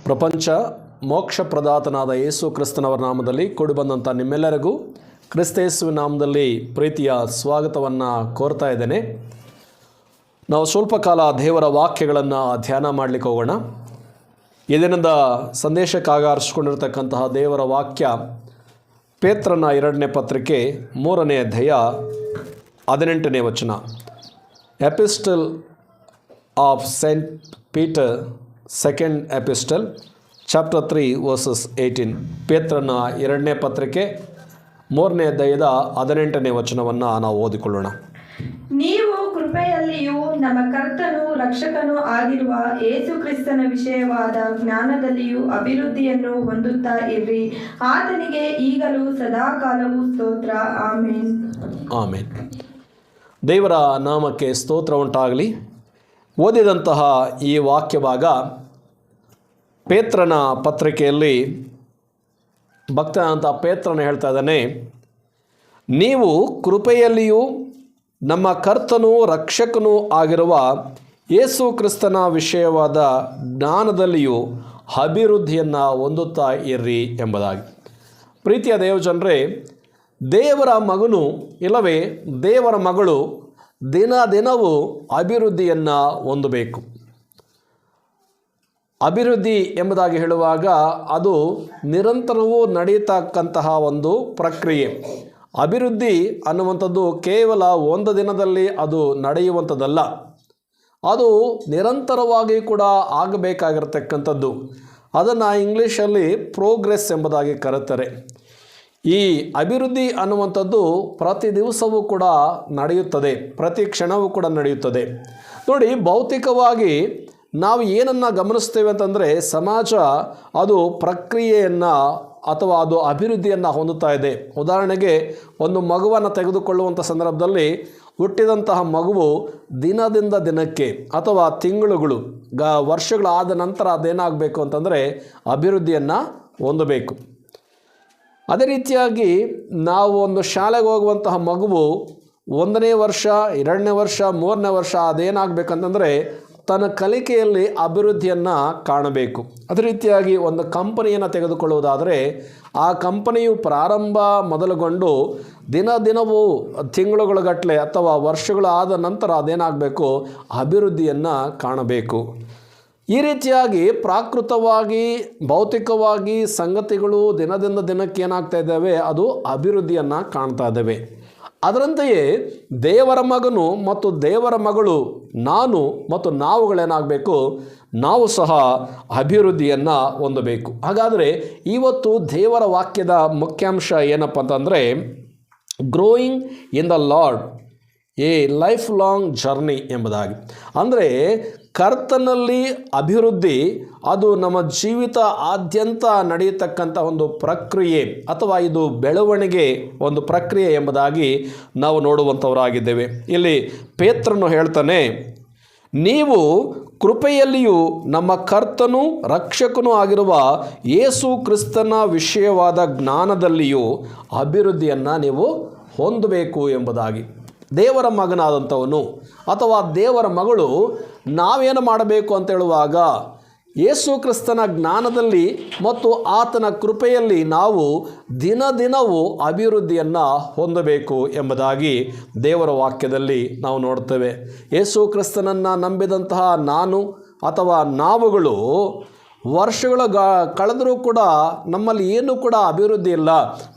ಪ್ರಪಂಚ ಮೋಕ್ಷ ಪ್ರದಾತನಾದ ಯೇಸು ಕ್ರಿಸ್ತನವರ ನಾಮದಲ್ಲಿ ಕೂಡಿ ಬಂದಂಥ ನಿಮ್ಮೆಲ್ಲರಿಗೂ ಕ್ರಿಸ್ತೇಸುವಿನ ನಾಮದಲ್ಲಿ ಪ್ರೀತಿಯ ಸ್ವಾಗತವನ್ನು ಕೋರ್ತಾ ಇದ್ದೇನೆ. ನಾವು ಸ್ವಲ್ಪ ಕಾಲ ದೇವರ ವಾಕ್ಯಗಳನ್ನು ಧ್ಯಾನ ಮಾಡಲಿಕ್ಕೆ ಹೋಗೋಣ. ಈ ದಿನದ ಸಂದೇಶಕ್ಕಾಗಿ ಆರಿಸಿಕೊಂಡಿರ್ತಕ್ಕಂತಹ ದೇವರ ವಾಕ್ಯ ಪೇತ್ರನ 2ನೇ ಪತ್ರಿಕೆ 3ನೇ ಅಧ್ಯಾಯ 18ನೇ ವಚನ. Epistle of Saint Peter second epistle chapter 3 verses 18. ಪೇತ್ರನ 2ನೇ ಪತ್ರಿಕೆ 3ನೇ ಅಧ್ಯಾಯದ 18ನೇ ವಚನವನ್ನು ನಾವು ಓದಿಕೊಳ್ಳೋಣ. ನೀವು ಕೃಪೆಯಲ್ಲಿಯೂ ನಮ್ಮ ಕರ್ತನೂ ರಕ್ಷಕನೂ ಆಗಿರುವ ಯೇಸು ಕ್ರಿಸ್ತನ ವಿಷಯವಾದ ಜ್ಞಾನದಲ್ಲಿಯೂ ಅಭಿವೃದ್ಧಿಯನ್ನು ಹೊಂದುತ್ತಾ ಇರ್ರಿ. ಆತನಿಗೆ ಈಗಲೂ ಸದಾಕಾಲವೂ ಸ್ತೋತ್ರ. ಆಮೇನ್. ಆಮೇನ್. ದೇವರ ನಾಮಕ್ಕೆ ಸ್ತೋತ್ರ ಉಂಟಾಗಲಿ. ಓದಿದಂತಹ ಈ ವಾಕ್ಯ ಭಾಗ ಪೇತ್ರನ ಪತ್ರಿಕೆಯಲ್ಲಿ ಭಕ್ತನಾದಂಥ ಪೇತ್ರನ ಹೇಳ್ತಾ ಇದ್ದಾನೆ, ನೀವು ಕೃಪೆಯಲ್ಲಿಯೂ ನಮ್ಮ ಕರ್ತನೂ ರಕ್ಷಕನೂ ಆಗಿರುವ ಯೇಸು ಕ್ರಿಸ್ತನ ವಿಷಯವಾದ ಜ್ಞಾನದಲ್ಲಿಯೂ ಅಭಿವೃದ್ಧಿಯನ್ನು ಹೊಂದುತ್ತಾ ಇರ್ರಿ ಎಂಬುದಾಗಿ. ಪ್ರೀತಿಯ ದೇವಜನರೇ, ದೇವರ ಮಗನು ಇಲ್ಲವೇ ದೇವರ ಮಗಳು ದಿನ ದಿನವೂ ಅಭಿವೃದ್ಧಿಯನ್ನು ಹೊಂದಬೇಕು. ಅಭಿವೃದ್ಧಿ ಎಂಬುದಾಗಿ ಹೇಳುವಾಗ ಅದು ನಿರಂತರವೂ ನಡೆಯತಕ್ಕಂತಹ ಒಂದು ಪ್ರಕ್ರಿಯೆ. ಅಭಿವೃದ್ಧಿ ಅನ್ನುವಂಥದ್ದು ಕೇವಲ ಒಂದು ದಿನದಲ್ಲಿ ಅದು ನಡೆಯುವಂಥದ್ದಲ್ಲ, ಅದು ನಿರಂತರವಾಗಿ ಕೂಡ ಆಗಬೇಕಾಗಿರತಕ್ಕಂಥದ್ದು. ಅದನ್ನು ಇಂಗ್ಲೀಷಲ್ಲಿ ಪ್ರೋಗ್ರೆಸ್ ಎಂಬುದಾಗಿ ಕರೆಯುತ್ತಾರೆ. ಈ ಅಭಿವೃದ್ಧಿ ಅನ್ನುವಂಥದ್ದು ಪ್ರತಿ ದಿವಸವೂ ಕೂಡ ನಡೆಯುತ್ತದೆ, ಪ್ರತಿ ಕ್ಷಣವೂ ಕೂಡ ನಡೆಯುತ್ತದೆ. ನೋಡಿ, ಭೌತಿಕವಾಗಿ ನಾವು ಏನನ್ನು ಗಮನಿಸ್ತೇವೆ ಅಂತಂದರೆ, ಸಮಾಜ ಅದು ಪ್ರಕ್ರಿಯೆಯನ್ನು ಅಥವಾ ಅದು ಅಭಿವೃದ್ಧಿಯನ್ನು ಹೊಂದುತ್ತಾ ಇದೆ. ಉದಾಹರಣೆಗೆ, ಒಂದು ಮಗುವನ್ನು ತೆಗೆದುಕೊಳ್ಳುವಂಥ ಸಂದರ್ಭದಲ್ಲಿ ಹುಟ್ಟಿದಂತಹ ಮಗುವು ದಿನದಿಂದ ದಿನಕ್ಕೆ ಅಥವಾ ತಿಂಗಳುಗಳು ವರ್ಷಗಳಾದ ನಂತರ ಅದೇನಾಗಬೇಕು ಅಂತಂದರೆ ಅಭಿವೃದ್ಧಿಯನ್ನು ಹೊಂದಬೇಕು. ಅದೇ ರೀತಿಯಾಗಿ ನಾವು ಒಂದು ಶಾಲೆಗೆ ಹೋಗುವಂತಹ ಮಗುವು 1ನೇ ವರ್ಷ, 2ನೇ ವರ್ಷ, 3ನೇ ವರ್ಷ ಅದೇನಾಗಬೇಕಂತಂದರೆ ತನ್ನ ಕಲಿಕೆಯಲ್ಲಿ ಅಭಿವೃದ್ಧಿಯನ್ನು ಕಾಣಬೇಕು. ಅದೇ ರೀತಿಯಾಗಿ ಒಂದು ಕಂಪನಿಯನ್ನು ತೆಗೆದುಕೊಳ್ಳುವುದಾದರೆ ಆ ಕಂಪನಿಯು ಪ್ರಾರಂಭ ಮೊದಲುಗೊಂಡು ದಿನವೂ ತಿಂಗಳುಗಳಗಟ್ಟಲೆ ಅಥವಾ ವರ್ಷಗಳು ಆದ ನಂತರ ಅದೇನಾಗಬೇಕು, ಅಭಿವೃದ್ಧಿಯನ್ನು ಕಾಣಬೇಕು. ಈ ರೀತಿಯಾಗಿ ಪ್ರಾಕೃತವಾಗಿ ಭೌತಿಕವಾಗಿ ಸಂಗತಿಗಳು ದಿನದಿಂದ ದಿನಕ್ಕೆ ಏನಾಗ್ತಾ ಇದ್ದಾವೆ, ಅದು ಅಭಿವೃದ್ಧಿಯನ್ನು ಕಾಣ್ತಾ ಇದ್ದಾವೆ. ಅದರಂತೆಯೇ ದೇವರ ಮಗನು ಮತ್ತು ದೇವರ ಮಗಳು ನಾನು ಮತ್ತು ನಾವುಗಳೇನಾಗಬೇಕು, ನಾವು ಸಹ ಅಭಿವೃದ್ಧಿಯನ್ನು ಹೊಂದಬೇಕು. ಹಾಗಾದರೆ ಇವತ್ತು ದೇವರ ವಾಕ್ಯದ ಮುಖ್ಯಾಂಶ ಏನಪ್ಪ ಅಂತಂದರೆ, growing in the lord A life long journey ಎಂಬುದಾಗಿ. ಅಂದರೆ ಕರ್ತನಲ್ಲಿ ಅಭಿವೃದ್ಧಿ ಅದು ನಮ್ಮ ಜೀವಿತ ಆದ್ಯಂತ ನಡೆಯತಕ್ಕಂಥ ಒಂದು ಪ್ರಕ್ರಿಯೆ ಅಥವಾ ಇದು ಬೆಳವಣಿಗೆ ಒಂದು ಪ್ರಕ್ರಿಯೆ ಎಂಬುದಾಗಿ ನಾವು ನೋಡುವಂಥವರಾಗಿದ್ದೇವೆ. ಇಲ್ಲಿ ಪೇತ್ರನು ಹೇಳ್ತಾನೆ, ನೀವು ಕೃಪೆಯಲ್ಲಿಯೂ ನಮ್ಮ ಕರ್ತನೂ ರಕ್ಷಕನೂ ಆಗಿರುವ ಯೇಸು ಕ್ರಿಸ್ತನ ವಿಷಯವಾದ ಜ್ಞಾನದಲ್ಲಿಯೂ ಅಭಿವೃದ್ಧಿಯನ್ನು ನೀವು ಹೊಂದಬೇಕು ಎಂಬುದಾಗಿ. ದೇವರ ಮಗನಾದಂಥವನು ಅಥವಾ ದೇವರ ಮಗಳು ನಾವೇನು ಮಾಡಬೇಕು ಅಂತ ಹೇಳುವಾಗ, ಯೇಸು ಕ್ರಿಸ್ತನ ಜ್ಞಾನದಲ್ಲಿ ಮತ್ತು ಆತನ ಕೃಪೆಯಲ್ಲಿ ನಾವು ದಿನವೂ ಅಭಿವೃದ್ಧಿಯನ್ನು ಹೊಂದಬೇಕು ಎಂಬುದಾಗಿ ದೇವರ ವಾಕ್ಯದಲ್ಲಿ ನಾವು ನೋಡ್ತೇವೆ. ಯೇಸು ಕ್ರಿಸ್ತನನ್ನು ನಂಬಿದಂತಹ ನಾನು ಅಥವಾ ನಾವುಗಳು ವರ್ಷಗಳು ಕಳೆದರೂ ಕೂಡ ನಮ್ಮಲ್ಲಿ ಏನೂ ಕೂಡ ಅಭಿವೃದ್ಧಿ ಇಲ್ಲ,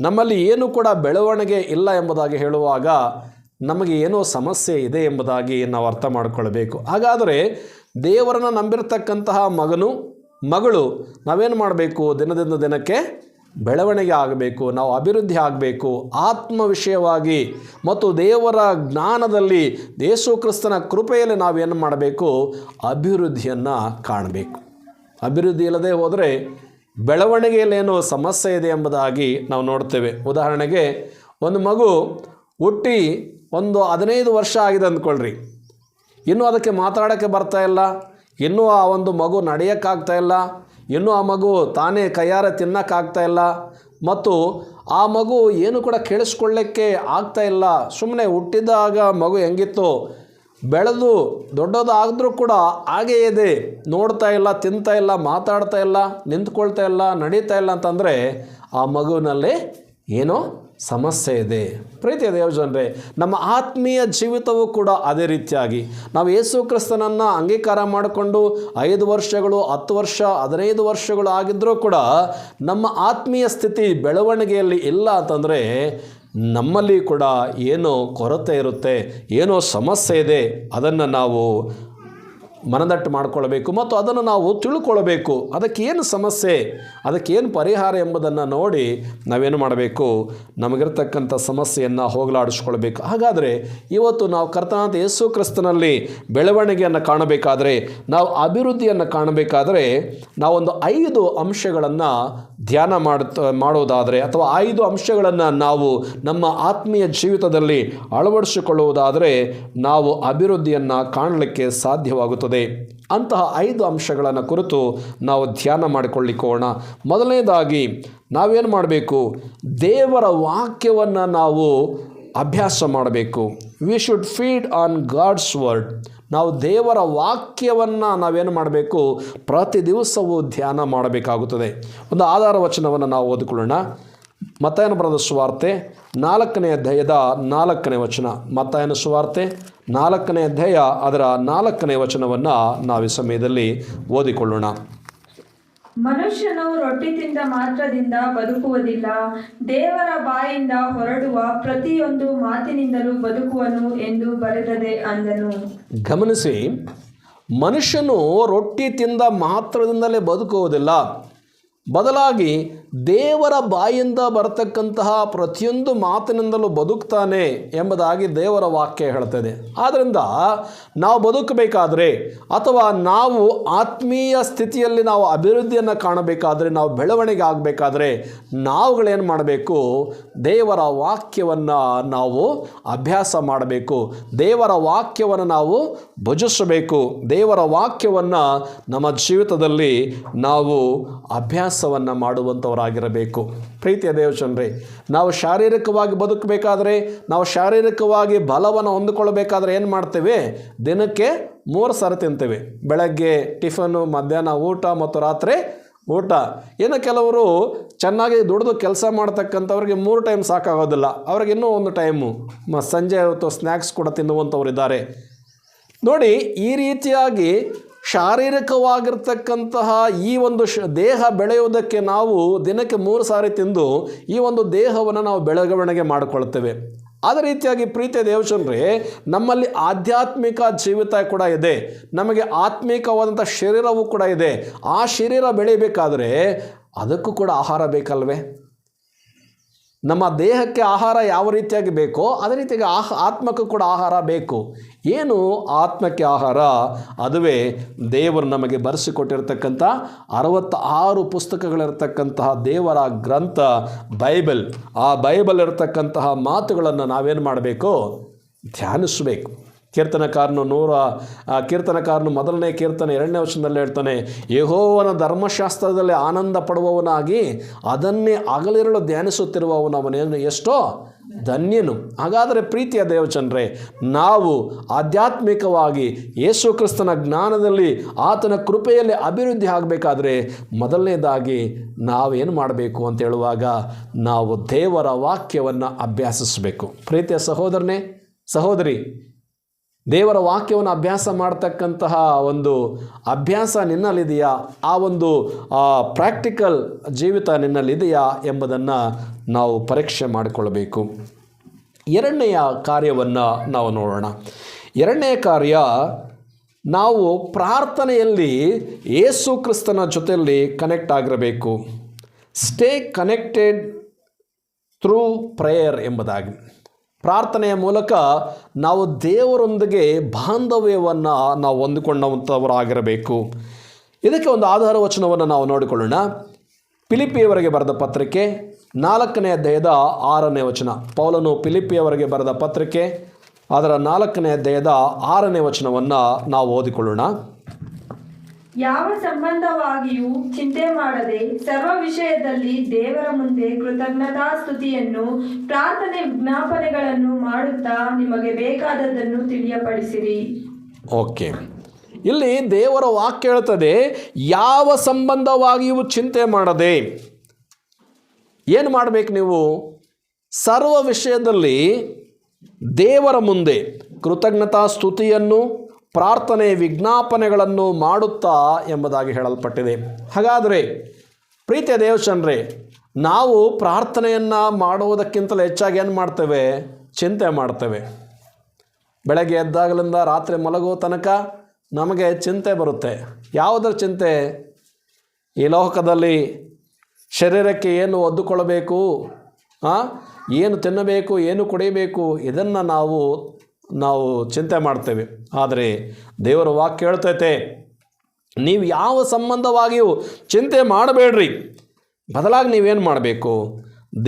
ನಮ್ಮಲ್ಲಿ ಏನೂ ಕೂಡ ಬೆಳವಣಿಗೆ ಇಲ್ಲ ಎಂಬುದಾಗಿ ಹೇಳುವಾಗ ನಮಗೆ ಏನೋ ಸಮಸ್ಯೆ ಇದೆ ಎಂಬುದಾಗಿ ನಾವು ಅರ್ಥ ಮಾಡಿಕೊಳ್ಬೇಕು. ಹಾಗಾದರೆ ದೇವರನ್ನು ನಂಬಿರತಕ್ಕಂತಹ ಮಗಳು ನಾವೇನು ಮಾಡಬೇಕು, ದಿನದಿಂದ ದಿನಕ್ಕೆ ಬೆಳವಣಿಗೆ ಆಗಬೇಕು, ನಾವು ಅಭಿವೃದ್ಧಿ ಆಗಬೇಕು. ಆತ್ಮ ವಿಷಯವಾಗಿ ಮತ್ತು ದೇವರ ಜ್ಞಾನದಲ್ಲಿ ಯೇಸು ಕ್ರಿಸ್ತನ ಕೃಪೆಯಲ್ಲಿ ನಾವೇನು ಮಾಡಬೇಕು, ಅಭಿವೃದ್ಧಿಯನ್ನು ಕಾಣಬೇಕು. ಅಭಿವೃದ್ಧಿ ಇಲ್ಲದೆ ಹೋದರೆ ಬೆಳವಣಿಗೆಯಲ್ಲೇನೋ ಸಮಸ್ಯೆ ಇದೆ ಎಂಬುದಾಗಿ ನಾವು ನೋಡ್ತೇವೆ. ಉದಾಹರಣೆಗೆ, ಒಂದು ಮಗು ಹುಟ್ಟಿ ಒಂದು 15 ವರ್ಷ ಆಗಿದೆ ಅಂದ್ಕೊಳ್ರಿ, ಇನ್ನೂ ಅದಕ್ಕೆ ಮಾತಾಡೋಕ್ಕೆ ಬರ್ತಾ ಇಲ್ಲ, ಇನ್ನೂ ಆ ಒಂದು ಮಗು ನಡೆಯೋಕ್ಕಾಗ್ತಾ ಇಲ್ಲ, ಇನ್ನೂ ಆ ಮಗು ತಾನೇ ಕೈಯಾರೆ ತಿನ್ನೋಕ್ಕಾಗ್ತಾ ಇಲ್ಲ, ಮತ್ತು ಆ ಮಗು ಏನು ಕೂಡ ಕೇಳಿಸ್ಕೊಳ್ಳೋಕ್ಕೆ ಆಗ್ತಾ ಇಲ್ಲ. ಸುಮ್ಮನೆ ಹುಟ್ಟಿದಾಗ ಮಗು ಹೆಂಗಿತ್ತು ಬೆಳೆದು ದೊಡ್ಡದಾಗಿದ್ರೂ ಕೂಡ ಹಾಗೇ ಇದೆ, ನೋಡ್ತಾ ಇಲ್ಲ, ತಿಂತಾ ಇಲ್ಲ, ಮಾತಾಡ್ತಾ ಇಲ್ಲ, ನಿಂತ್ಕೊಳ್ತಾ ಇಲ್ಲ, ನಡೀತಾ ಇಲ್ಲ ಅಂತಂದರೆ ಆ ಮಗುವಿನಲ್ಲಿ ಏನೋ ಸಮಸ್ಯೆ ಇದೆ. ಪ್ರೀತಿಯ ದೇವಜನರೇ, ನಮ್ಮ ಆತ್ಮೀಯ ಜೀವಿತವೂ ಕೂಡ ಅದೇ ರೀತಿಯಾಗಿ ನಾವು ಯೇಸು ಕ್ರಿಸ್ತನನ್ನು ಅಂಗೀಕಾರ ಮಾಡಿಕೊಂಡು 5 ವರ್ಷಗಳು, 10 ವರ್ಷ, 15 ವರ್ಷಗಳು ಆಗಿದ್ದರೂ ಕೂಡ ನಮ್ಮ ಆತ್ಮೀಯ ಸ್ಥಿತಿ ಬೆಳವಣಿಗೆಯಲ್ಲಿ ಇಲ್ಲ ಅಂತಂದರೆ ನಮ್ಮಲ್ಲಿ ಕೂಡ ಏನೋ ಕೊರತೆ ಇರುತ್ತೆ, ಏನೋ ಸಮಸ್ಯೆ ಇದೆ. ಅದನ್ನು ನಾವು ಮನದಟ್ಟು ಮಾಡಿಕೊಳ್ಬೇಕು ಮತ್ತು ಅದನ್ನು ನಾವು ತಿಳ್ಕೊಳ್ಬೇಕು. ಅದಕ್ಕೇನು ಸಮಸ್ಯೆ, ಅದಕ್ಕೇನು ಪರಿಹಾರ ಎಂಬುದನ್ನು ನೋಡಿ ನಾವೇನು ಮಾಡಬೇಕು, ನಮಗಿರ್ತಕ್ಕಂಥ ಸಮಸ್ಯೆಯನ್ನು ಹೋಗಲಾಡಿಸ್ಕೊಳ್ಬೇಕು. ಹಾಗಾದರೆ ಇವತ್ತು ನಾವು ಕರ್ತನಾದ ಯೇಸು ಕ್ರಿಸ್ತನಲ್ಲಿ ಬೆಳವಣಿಗೆಯನ್ನು ಕಾಣಬೇಕಾದರೆ, ನಾವು ಅಭಿವೃದ್ಧಿಯನ್ನು ಕಾಣಬೇಕಾದರೆ ನಾವೊಂದು 5 ಅಂಶಗಳನ್ನು ಧ್ಯಾನ ಮಾಡೋದಾದರೆ ಅಥವಾ 5 ಅಂಶಗಳನ್ನು ನಾವು ನಮ್ಮ ಆತ್ಮೀಯ ಜೀವಿತದಲ್ಲಿ ಅಳವಡಿಸಿಕೊಳ್ಳುವುದಾದರೆ ನಾವು ಅಭಿವೃದ್ಧಿಯನ್ನು ಕಾಣಲಿಕ್ಕೆ ಸಾಧ್ಯವಾಗುತ್ತದೆ. ಅಂತಹ 5 ಅಂಶಗಳನ್ನು ಕುರಿತು ನಾವು ಧ್ಯಾನ ಮಾಡಿಕೊಳ್ಳಿಕೋಣ. ಮೊದಲನೇದಾಗಿ ನಾವೇನು ಮಾಡಬೇಕು, ದೇವರ ವಾಕ್ಯವನ್ನು ನಾವು ಅಭ್ಯಾಸ ಮಾಡಬೇಕು. We should feed on God's word. ನಾವು ದೇವರ ವಾಕ್ಯವನ್ನು ನಾವೇನು ಮಾಡಬೇಕು, ಪ್ರತಿ ದಿವಸವೂ ಧ್ಯಾನ ಮಾಡಬೇಕಾಗುತ್ತದೆ. ಒಂದು ಆಧಾರ ವಚನವನ್ನು ನಾವು ಓದಿಕೊಳ್ಳೋಣ. ಮತ್ತಾಯನ ಬರೆದ ಸುವಾರ್ತೆ 4ನೇ ಅಧ್ಯಾಯದ 4ನೇ ವಚನ. ಮತ್ತಾಯನ ಸುವಾರ್ತೆ 4ನೇ ಅಧ್ಯಾಯ ಅದರ 4ನೇ ವಚನವನ್ನು ನಾವು ಈ ಸಮಯದಲ್ಲಿ ಓದಿಕೊಳ್ಳೋಣ. ಮನುಷ್ಯನು ರೊಟ್ಟಿ ತಿಂದ ಮಾತ್ರದಿಂದ ಬದುಕುವುದಿಲ್ಲ, ದೇವರ ಬಾಯಿಂದ ಹೊರಡುವ ಪ್ರತಿಯೊಂದು ಮಾತಿನಿಂದಲೂ ಬದುಕುವನು ಎಂದು ಬರೆದದೆ ಅಂದನು. ಗಮನಿಸಿ, ಮನುಷ್ಯನು ರೊಟ್ಟಿ ತಿಂದ ಮಾತ್ರದಿಂದಲೇ ಬದುಕುವುದಿಲ್ಲ, ಬದಲಾಗಿ ದೇವರ ಬಾಯಿಂದ ಬರತಕ್ಕಂತಹ ಪ್ರತಿಯೊಂದು ಮಾತಿನಿಂದಲೂ ಬದುಕ್ತಾನೆ ಎಂಬುದಾಗಿ ದೇವರ ವಾಕ್ಯ ಹೇಳ್ತದೆ. ಆದ್ದರಿಂದ ನಾವು ಬದುಕಬೇಕಾದ್ರೆ ಅಥವಾ ನಾವು ಆತ್ಮೀಯ ಸ್ಥಿತಿಯಲ್ಲಿ ನಾವು ಅಭಿವೃದ್ಧಿಯನ್ನು ಕಾಣಬೇಕಾದರೆ, ನಾವು ಬೆಳವಣಿಗೆ ಆಗಬೇಕಾದ್ರೆ ನಾವುಗಳೇನು ಮಾಡಬೇಕು, ದೇವರ ವಾಕ್ಯವನ್ನು ನಾವು ಅಭ್ಯಾಸ ಮಾಡಬೇಕು. ದೇವರ ವಾಕ್ಯವನ್ನು ನಾವು ಭುಜಿಸಬೇಕು. ದೇವರ ವಾಕ್ಯವನ್ನು ನಮ್ಮ ಜೀವಿತದಲ್ಲಿ ನಾವು ಅಭ್ಯಾಸವನ್ನು ಮಾಡುವಂಥವರಾಗಿರಬೇಕು. ಪ್ರೀತಿಯ ದೇವಜನರೇ, ನಾವು ಶಾರೀರಿಕವಾಗಿ ಬದುಕಬೇಕಾದ್ರೆ, ನಾವು ಶಾರೀರಿಕವಾಗಿ ಬಲವನ್ನು ಹೊಂದಿಕೊಳ್ಳಬೇಕಾದ್ರೆ ಏನು ಮಾಡ್ತೇವೆ, ದಿನಕ್ಕೆ 3 ಸಾರಿ ತಿಂತೇವೆ. ಬೆಳಗ್ಗೆ ಟಿಫನ್ನು, ಮಧ್ಯಾಹ್ನ ಊಟ ಮತ್ತು ರಾತ್ರಿ ಊಟ. ಇನ್ನು ಕೆಲವರು ಚೆನ್ನಾಗಿ ದುಡಿದು ಕೆಲಸ ಮಾಡ್ತಕ್ಕಂಥವ್ರಿಗೆ 3 ಟೈಮ್ ಸಾಕಾಗೋದಿಲ್ಲ, ಅವ್ರಿಗೆ ಇನ್ನೂ ಒಂದು ಟೈಮು ಸಂಜೆ ಹೊತ್ತು ಸ್ನ್ಯಾಕ್ಸ್ ಕೂಡ ತಿನ್ನುವಂಥವರಿದ್ದಾರೆ. ನೋಡಿ, ಈ ರೀತಿಯಾಗಿ ಶಾರೀರಿಕವಾಗಿರ್ತಕ್ಕಂತಹ ಈ ಒಂದು ದೇಹ ಬೆಳೆಯುವುದಕ್ಕೆ ನಾವು ದಿನಕ್ಕೆ 3 ಸಾರಿ ತಿಂದು ಈ ಒಂದು ದೇಹವನ್ನು ನಾವು ಬೆಳವಣಿಗೆ ಮಾಡಿಕೊಳ್ತೇವೆ. ಅದೇ ರೀತಿಯಾಗಿ ಪ್ರೀತಿಯ ದೇವಜನರೇ, ನಮ್ಮಲ್ಲಿ ಆಧ್ಯಾತ್ಮಿಕ ಜೀವಿತ ಕೂಡ ಇದೆ, ನಮಗೆ ಆತ್ಮಿಕವಾದಂಥ ಶರೀರವೂ ಕೂಡ ಇದೆ. ಆ ಶರೀರ ಬೆಳೀಬೇಕಾದ್ರೆ ಅದಕ್ಕೂ ಕೂಡ ಆಹಾರ ಬೇಕಲ್ವೇ? ನಮ್ಮ ದೇಹಕ್ಕೆ ಆಹಾರ ಯಾವ ರೀತಿಯಾಗಿ ಬೇಕೋ ಅದೇ ರೀತಿಯಾಗಿ ಆತ್ಮಕ್ಕೂ ಕೂಡ ಆಹಾರ ಬೇಕು. ಏನು ಆತ್ಮಕ್ಕೆ ಆಹಾರ? ಅದುವೇ ದೇವರು ನಮಗೆ ಬರೆಸಿಕೊಟ್ಟಿರ್ತಕ್ಕಂಥ 66 ಪುಸ್ತಕಗಳಿರ್ತಕ್ಕಂತಹ ದೇವರ ಗ್ರಂಥ ಬೈಬಲ್. ಆ ಬೈಬಲ್ ಇರತಕ್ಕಂತಹ ಮಾತುಗಳನ್ನು ನಾವೇನು ಮಾಡಬೇಕು, ಧ್ಯಾನಿಸಬೇಕು. ಕೀರ್ತನಕಾರನು 1ನೇ ಕೀರ್ತನೆ 2ನೇ ವಚನದಲ್ಲಿ ಹೇಳ್ತಾನೆ, ಯೆಹೋವನ ಧರ್ಮಶಾಸ್ತ್ರದಲ್ಲಿ ಆನಂದ ಪಡುವವನಾಗಿ ಅದನ್ನೇ ಹಗಲಿರುಳು ಧ್ಯಾನಿಸುತ್ತಿರುವವನು ಅವನೇನು ಎಷ್ಟೋ ಧನ್ಯನು. ಹಾಗಾದರೆ ಪ್ರೀತಿಯ ದೇವಜನರೇ, ನಾವು ಆಧ್ಯಾತ್ಮಿಕವಾಗಿ ಯೇಸು ಕ್ರಿಸ್ತನ ಜ್ಞಾನದಲ್ಲಿ ಆತನ ಕೃಪೆಯಲ್ಲಿ ಅಭಿವೃದ್ಧಿ ಆಗಬೇಕಾದ್ರೆ ಮೊದಲನೇದಾಗಿ ನಾವೇನು ಮಾಡಬೇಕು ಅಂತ ಹೇಳುವಾಗ ನಾವು ದೇವರ ವಾಕ್ಯವನ್ನು ಅಭ್ಯಾಸಿಸಬೇಕು. ಪ್ರೀತಿಯ ಸಹೋದರನೇ, ಸಹೋದರಿ, ದೇವರ ವಾಕ್ಯವನ್ನು ಅಭ್ಯಾಸ ಮಾಡ್ತಕ್ಕಂತಹ ಒಂದು ಅಭ್ಯಾಸ ನಿನ್ನಲ್ಲಿದೆಯಾ? ಆ ಒಂದು ಪ್ರಾಕ್ಟಿಕಲ್ ಜೀವಿತ ನಿನ್ನಲ್ಲಿದೆಯಾ ಎಂಬುದನ್ನು ನಾವು ಪರೀಕ್ಷೆ ಮಾಡಿಕೊಳ್ಳಬೇಕು. 2ನೆಯ ಕಾರ್ಯವನ್ನು ನಾವು ನೋಡೋಣ. 2ನೇ ಕಾರ್ಯ, ನಾವು ಪ್ರಾರ್ಥನೆಯಲ್ಲಿ ಯೇಸು ಕ್ರಿಸ್ತನ ಜೊತೆಯಲ್ಲಿ ಕನೆಕ್ಟ್ ಆಗಿರಬೇಕು. ಸ್ಟೇ ಕನೆಕ್ಟೆಡ್ ಥ್ರೂ ಪ್ರೇಯರ್ ಎಂಬುದಾಗಿ. ಪ್ರಾರ್ಥನೆಯ ಮೂಲಕ ನಾವು ದೇವರೊಂದಿಗೆ ಬಾಂಧವ್ಯವನ್ನು ನಾವು ಹೊಂದಿಕೊಂಡಂಥವರಾಗಿರಬೇಕು. ಇದಕ್ಕೆ ಒಂದು ಆಧಾರ ವಚನವನ್ನು ನಾವು ನೋಡಿಕೊಳ್ಳೋಣ. ಫಿಲಿಪ್ಪಿಯವರಿಗೆ ಬರೆದ ಪತ್ರಿಕೆ 4ನೇ ಅಧ್ಯಾಯದ 6ನೇ ವಚನ. ಪೌಲನು ಫಿಲಿಪ್ಪಿಯವರಿಗೆ ಬರೆದ ಪತ್ರಿಕೆ ಅದರ 4ನೇ ಅಧ್ಯಾಯದ 6ನೇ ವಚನವನ್ನು ನಾವು ಓದಿಕೊಳ್ಳೋಣ. ಯಾವ ಸಂಬಂಧವಾಗಿಯೂ ಚಿಂತೆ ಮಾಡದೆ ಸರ್ವ ವಿಷಯದಲ್ಲಿ ದೇವರ ಮುಂದೆ ಕೃತಜ್ಞತಾಸ್ತುತಿಯನ್ನು ಪ್ರಾರ್ಥನೆ ವಿಜ್ಞಾಪನೆಗಳನ್ನು ಮಾಡುತ್ತಾ ನಿಮಗೆ ಬೇಕಾದದ್ದನ್ನು ತಿಳಿಯಪಡಿಸಿರಿ. ಓಕೆ, ಇಲ್ಲಿ ದೇವರ ವಾಕ್ಯ ಹೇಳ್ತದೆ, ಯಾವ ಸಂಬಂಧವಾಗಿಯೂ ಚಿಂತೆ ಮಾಡದೆ. ಏನು ಮಾಡಬೇಕು ನೀವು? ಸರ್ವ ವಿಷಯದಲ್ಲಿ ದೇವರ ಮುಂದೆ ಕೃತಜ್ಞತಾ ಸ್ತುತಿಯನ್ನು ಪ್ರಾರ್ಥನೆ ವಿಜ್ಞಾಪನೆಗಳನ್ನು ಮಾಡುತ್ತಾ ಎಂಬುದಾಗಿ ಹೇಳಲ್ಪಟ್ಟಿದೆ. ಹಾಗಾದರೆ ಪ್ರೀತಿಯ ದೇವಚಂದ್ರೇ, ನಾವು ಪ್ರಾರ್ಥನೆಯನ್ನು ಮಾಡುವುದಕ್ಕಿಂತಲೂ ಹೆಚ್ಚಾಗಿ ಏನು ಮಾಡ್ತೇವೆ? ಚಿಂತೆ ಮಾಡ್ತೇವೆ. ಬೆಳಗ್ಗೆ ಎದ್ದಾಗಲಿಂದ ರಾತ್ರಿ ಮಲಗುವ ತನಕ ನಮಗೆ ಚಿಂತೆ ಬರುತ್ತೆ. ಯಾವುದರ ಚಿಂತೆ? ಈ ಲೋಕದಲ್ಲಿ ಶರೀರಕ್ಕೆ ಏನು ಒದ್ದುಕೊಳ್ಳಬೇಕು, ಏನು ತಿನ್ನಬೇಕು, ಏನು ಕುಡಿಯಬೇಕು, ಇದನ್ನು ನಾವು ಚಿಂತೆ ಮಾಡ್ತೇವೆ. ಆದರೆ ದೇವರ ವಾಕ್ಯ ಹೇಳ್ತೈತೆ, ನೀವು ಯಾವ ಸಂಬಂಧವಾಗಿಯೂ ಚಿಂತೆ ಮಾಡಬೇಡ್ರಿ. ಬದಲಾಗಿ ನೀವೇನು ಮಾಡಬೇಕು?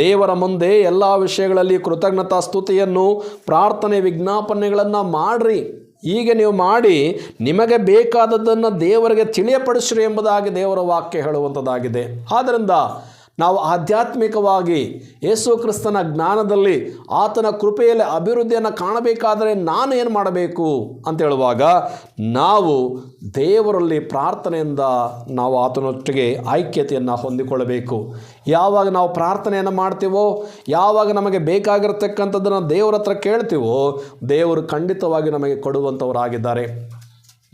ದೇವರ ಮುಂದೆ ಎಲ್ಲ ವಿಷಯಗಳಲ್ಲಿ ಕೃತಜ್ಞತಾ ಸ್ತುತಿಯನ್ನು ಪ್ರಾರ್ಥನೆ ವಿಜ್ಞಾಪನೆಗಳನ್ನು ಮಾಡಿರಿ. ಹೀಗೆ ನೀವು ಮಾಡಿ ನಿಮಗೆ ಬೇಕಾದದ್ದನ್ನು ದೇವರಿಗೆ ತಿಳಿಯಪಡಿಸ್ರಿ ಎಂಬುದಾಗಿ ದೇವರ ವಾಕ್ಯ ಹೇಳುವಂಥದ್ದಾಗಿದೆ. ಆದ್ದರಿಂದ ನಾವು ಆಧ್ಯಾತ್ಮಿಕವಾಗಿ ಯೇಸು ಕ್ರಿಸ್ತನ ಜ್ಞಾನದಲ್ಲಿ ಆತನ ಕೃಪೆಯಲ್ಲಿ ಅಭಿವೃದ್ಧಿಯನ್ನು ಕಾಣಬೇಕಾದರೆ ನಾನು ಏನು ಮಾಡಬೇಕು ಅಂತ ಹೇಳುವಾಗ, ನಾವು ದೇವರಲ್ಲಿ ಪ್ರಾರ್ಥನೆಯಿಂದ ನಾವು ಆತನೊಟ್ಟಿಗೆ ಐಕ್ಯತೆಯನ್ನು ಹೊಂದಿಕೊಳ್ಳಬೇಕು. ಯಾವಾಗ ನಾವು ಪ್ರಾರ್ಥನೆಯನ್ನು ಮಾಡ್ತೀವೋ, ಯಾವಾಗ ನಮಗೆ ಬೇಕಾಗಿರತಕ್ಕಂಥದ್ದನ್ನು ದೇವರ ಹತ್ರ ಕೇಳ್ತೀವೋ, ದೇವರು ಖಂಡಿತವಾಗಿ ನಮಗೆ ಕೊಡುವಂಥವರಾಗಿದ್ದಾರೆ.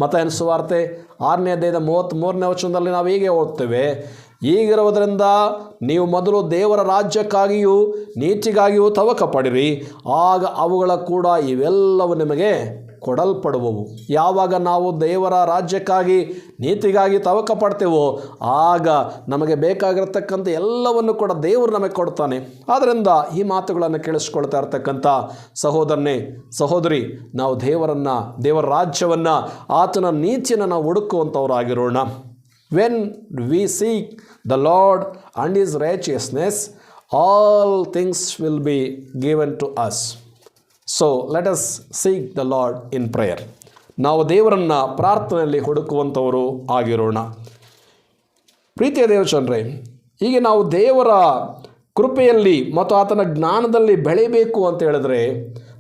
ಮತ್ತಾಯನ ಸುವಾರ್ತೆ 6ನೇ ಅಧ್ಯಾಯದ 33ನೇ ವಚನದಲ್ಲಿ ನಾವು ಹೀಗೆ ಓದ್ತೇವೆ, ಹೀಗಿರುವುದರಿಂದ ನೀವು ಮೊದಲು ದೇವರ ರಾಜ್ಯಕ್ಕಾಗಿಯೂ ನೀತಿಗಾಗಿಯೂ ತವಕ ಪಡಿರಿ, ಆಗ ಅವುಗಳ ಕೂಡ ಇವೆಲ್ಲವೂ ನಿಮಗೆ ಕೊಡಲ್ಪಡುವವು. ಯಾವಾಗ ನಾವು ದೇವರ ರಾಜ್ಯಕ್ಕಾಗಿ ನೀತಿಗಾಗಿ ತವಕ ಪಡ್ತೇವೋ, ಆಗ ನಮಗೆ ಬೇಕಾಗಿರತಕ್ಕಂಥ ಎಲ್ಲವನ್ನು ಕೂಡ ದೇವರು ನಮಗೆ ಕೊಡ್ತಾನೆ. ಆದ್ದರಿಂದ ಈ ಮಾತುಗಳನ್ನು ಕೇಳಿಸ್ಕೊಳ್ತಾ ಇರ್ತಕ್ಕಂಥ ಸಹೋದರನೇ ಸಹೋದರಿ, ನಾವು ದೇವರ ರಾಜ್ಯವನ್ನು, ಆತನ ನೀತಿಯನ್ನು ನಾವು ಹುಡುಕುವಂಥವರಾಗಿರೋಣ. When we seek the Lord and His righteousness, all things will be given to us. So let us seek the Lord in prayer. ನಾವು ದೇವರನ್ನು ಪ್ರಾರ್ಥನೆಯಲ್ಲಿ ಹುಡುಕುವಂಥವರು ಆಗಿರೋಣ. ಪ್ರೀತಿಯ ದೇವಚಂದ್ರೇ, ಹೀಗೆ ನಾವು ದೇವರ ಕೃಪೆಯಲ್ಲಿ ಮತ್ತು ಆತನ ಜ್ಞಾನದಲ್ಲಿ ಬೆಳೆಯಬೇಕು ಅಂತ ಹೇಳಿದ್ರೆ,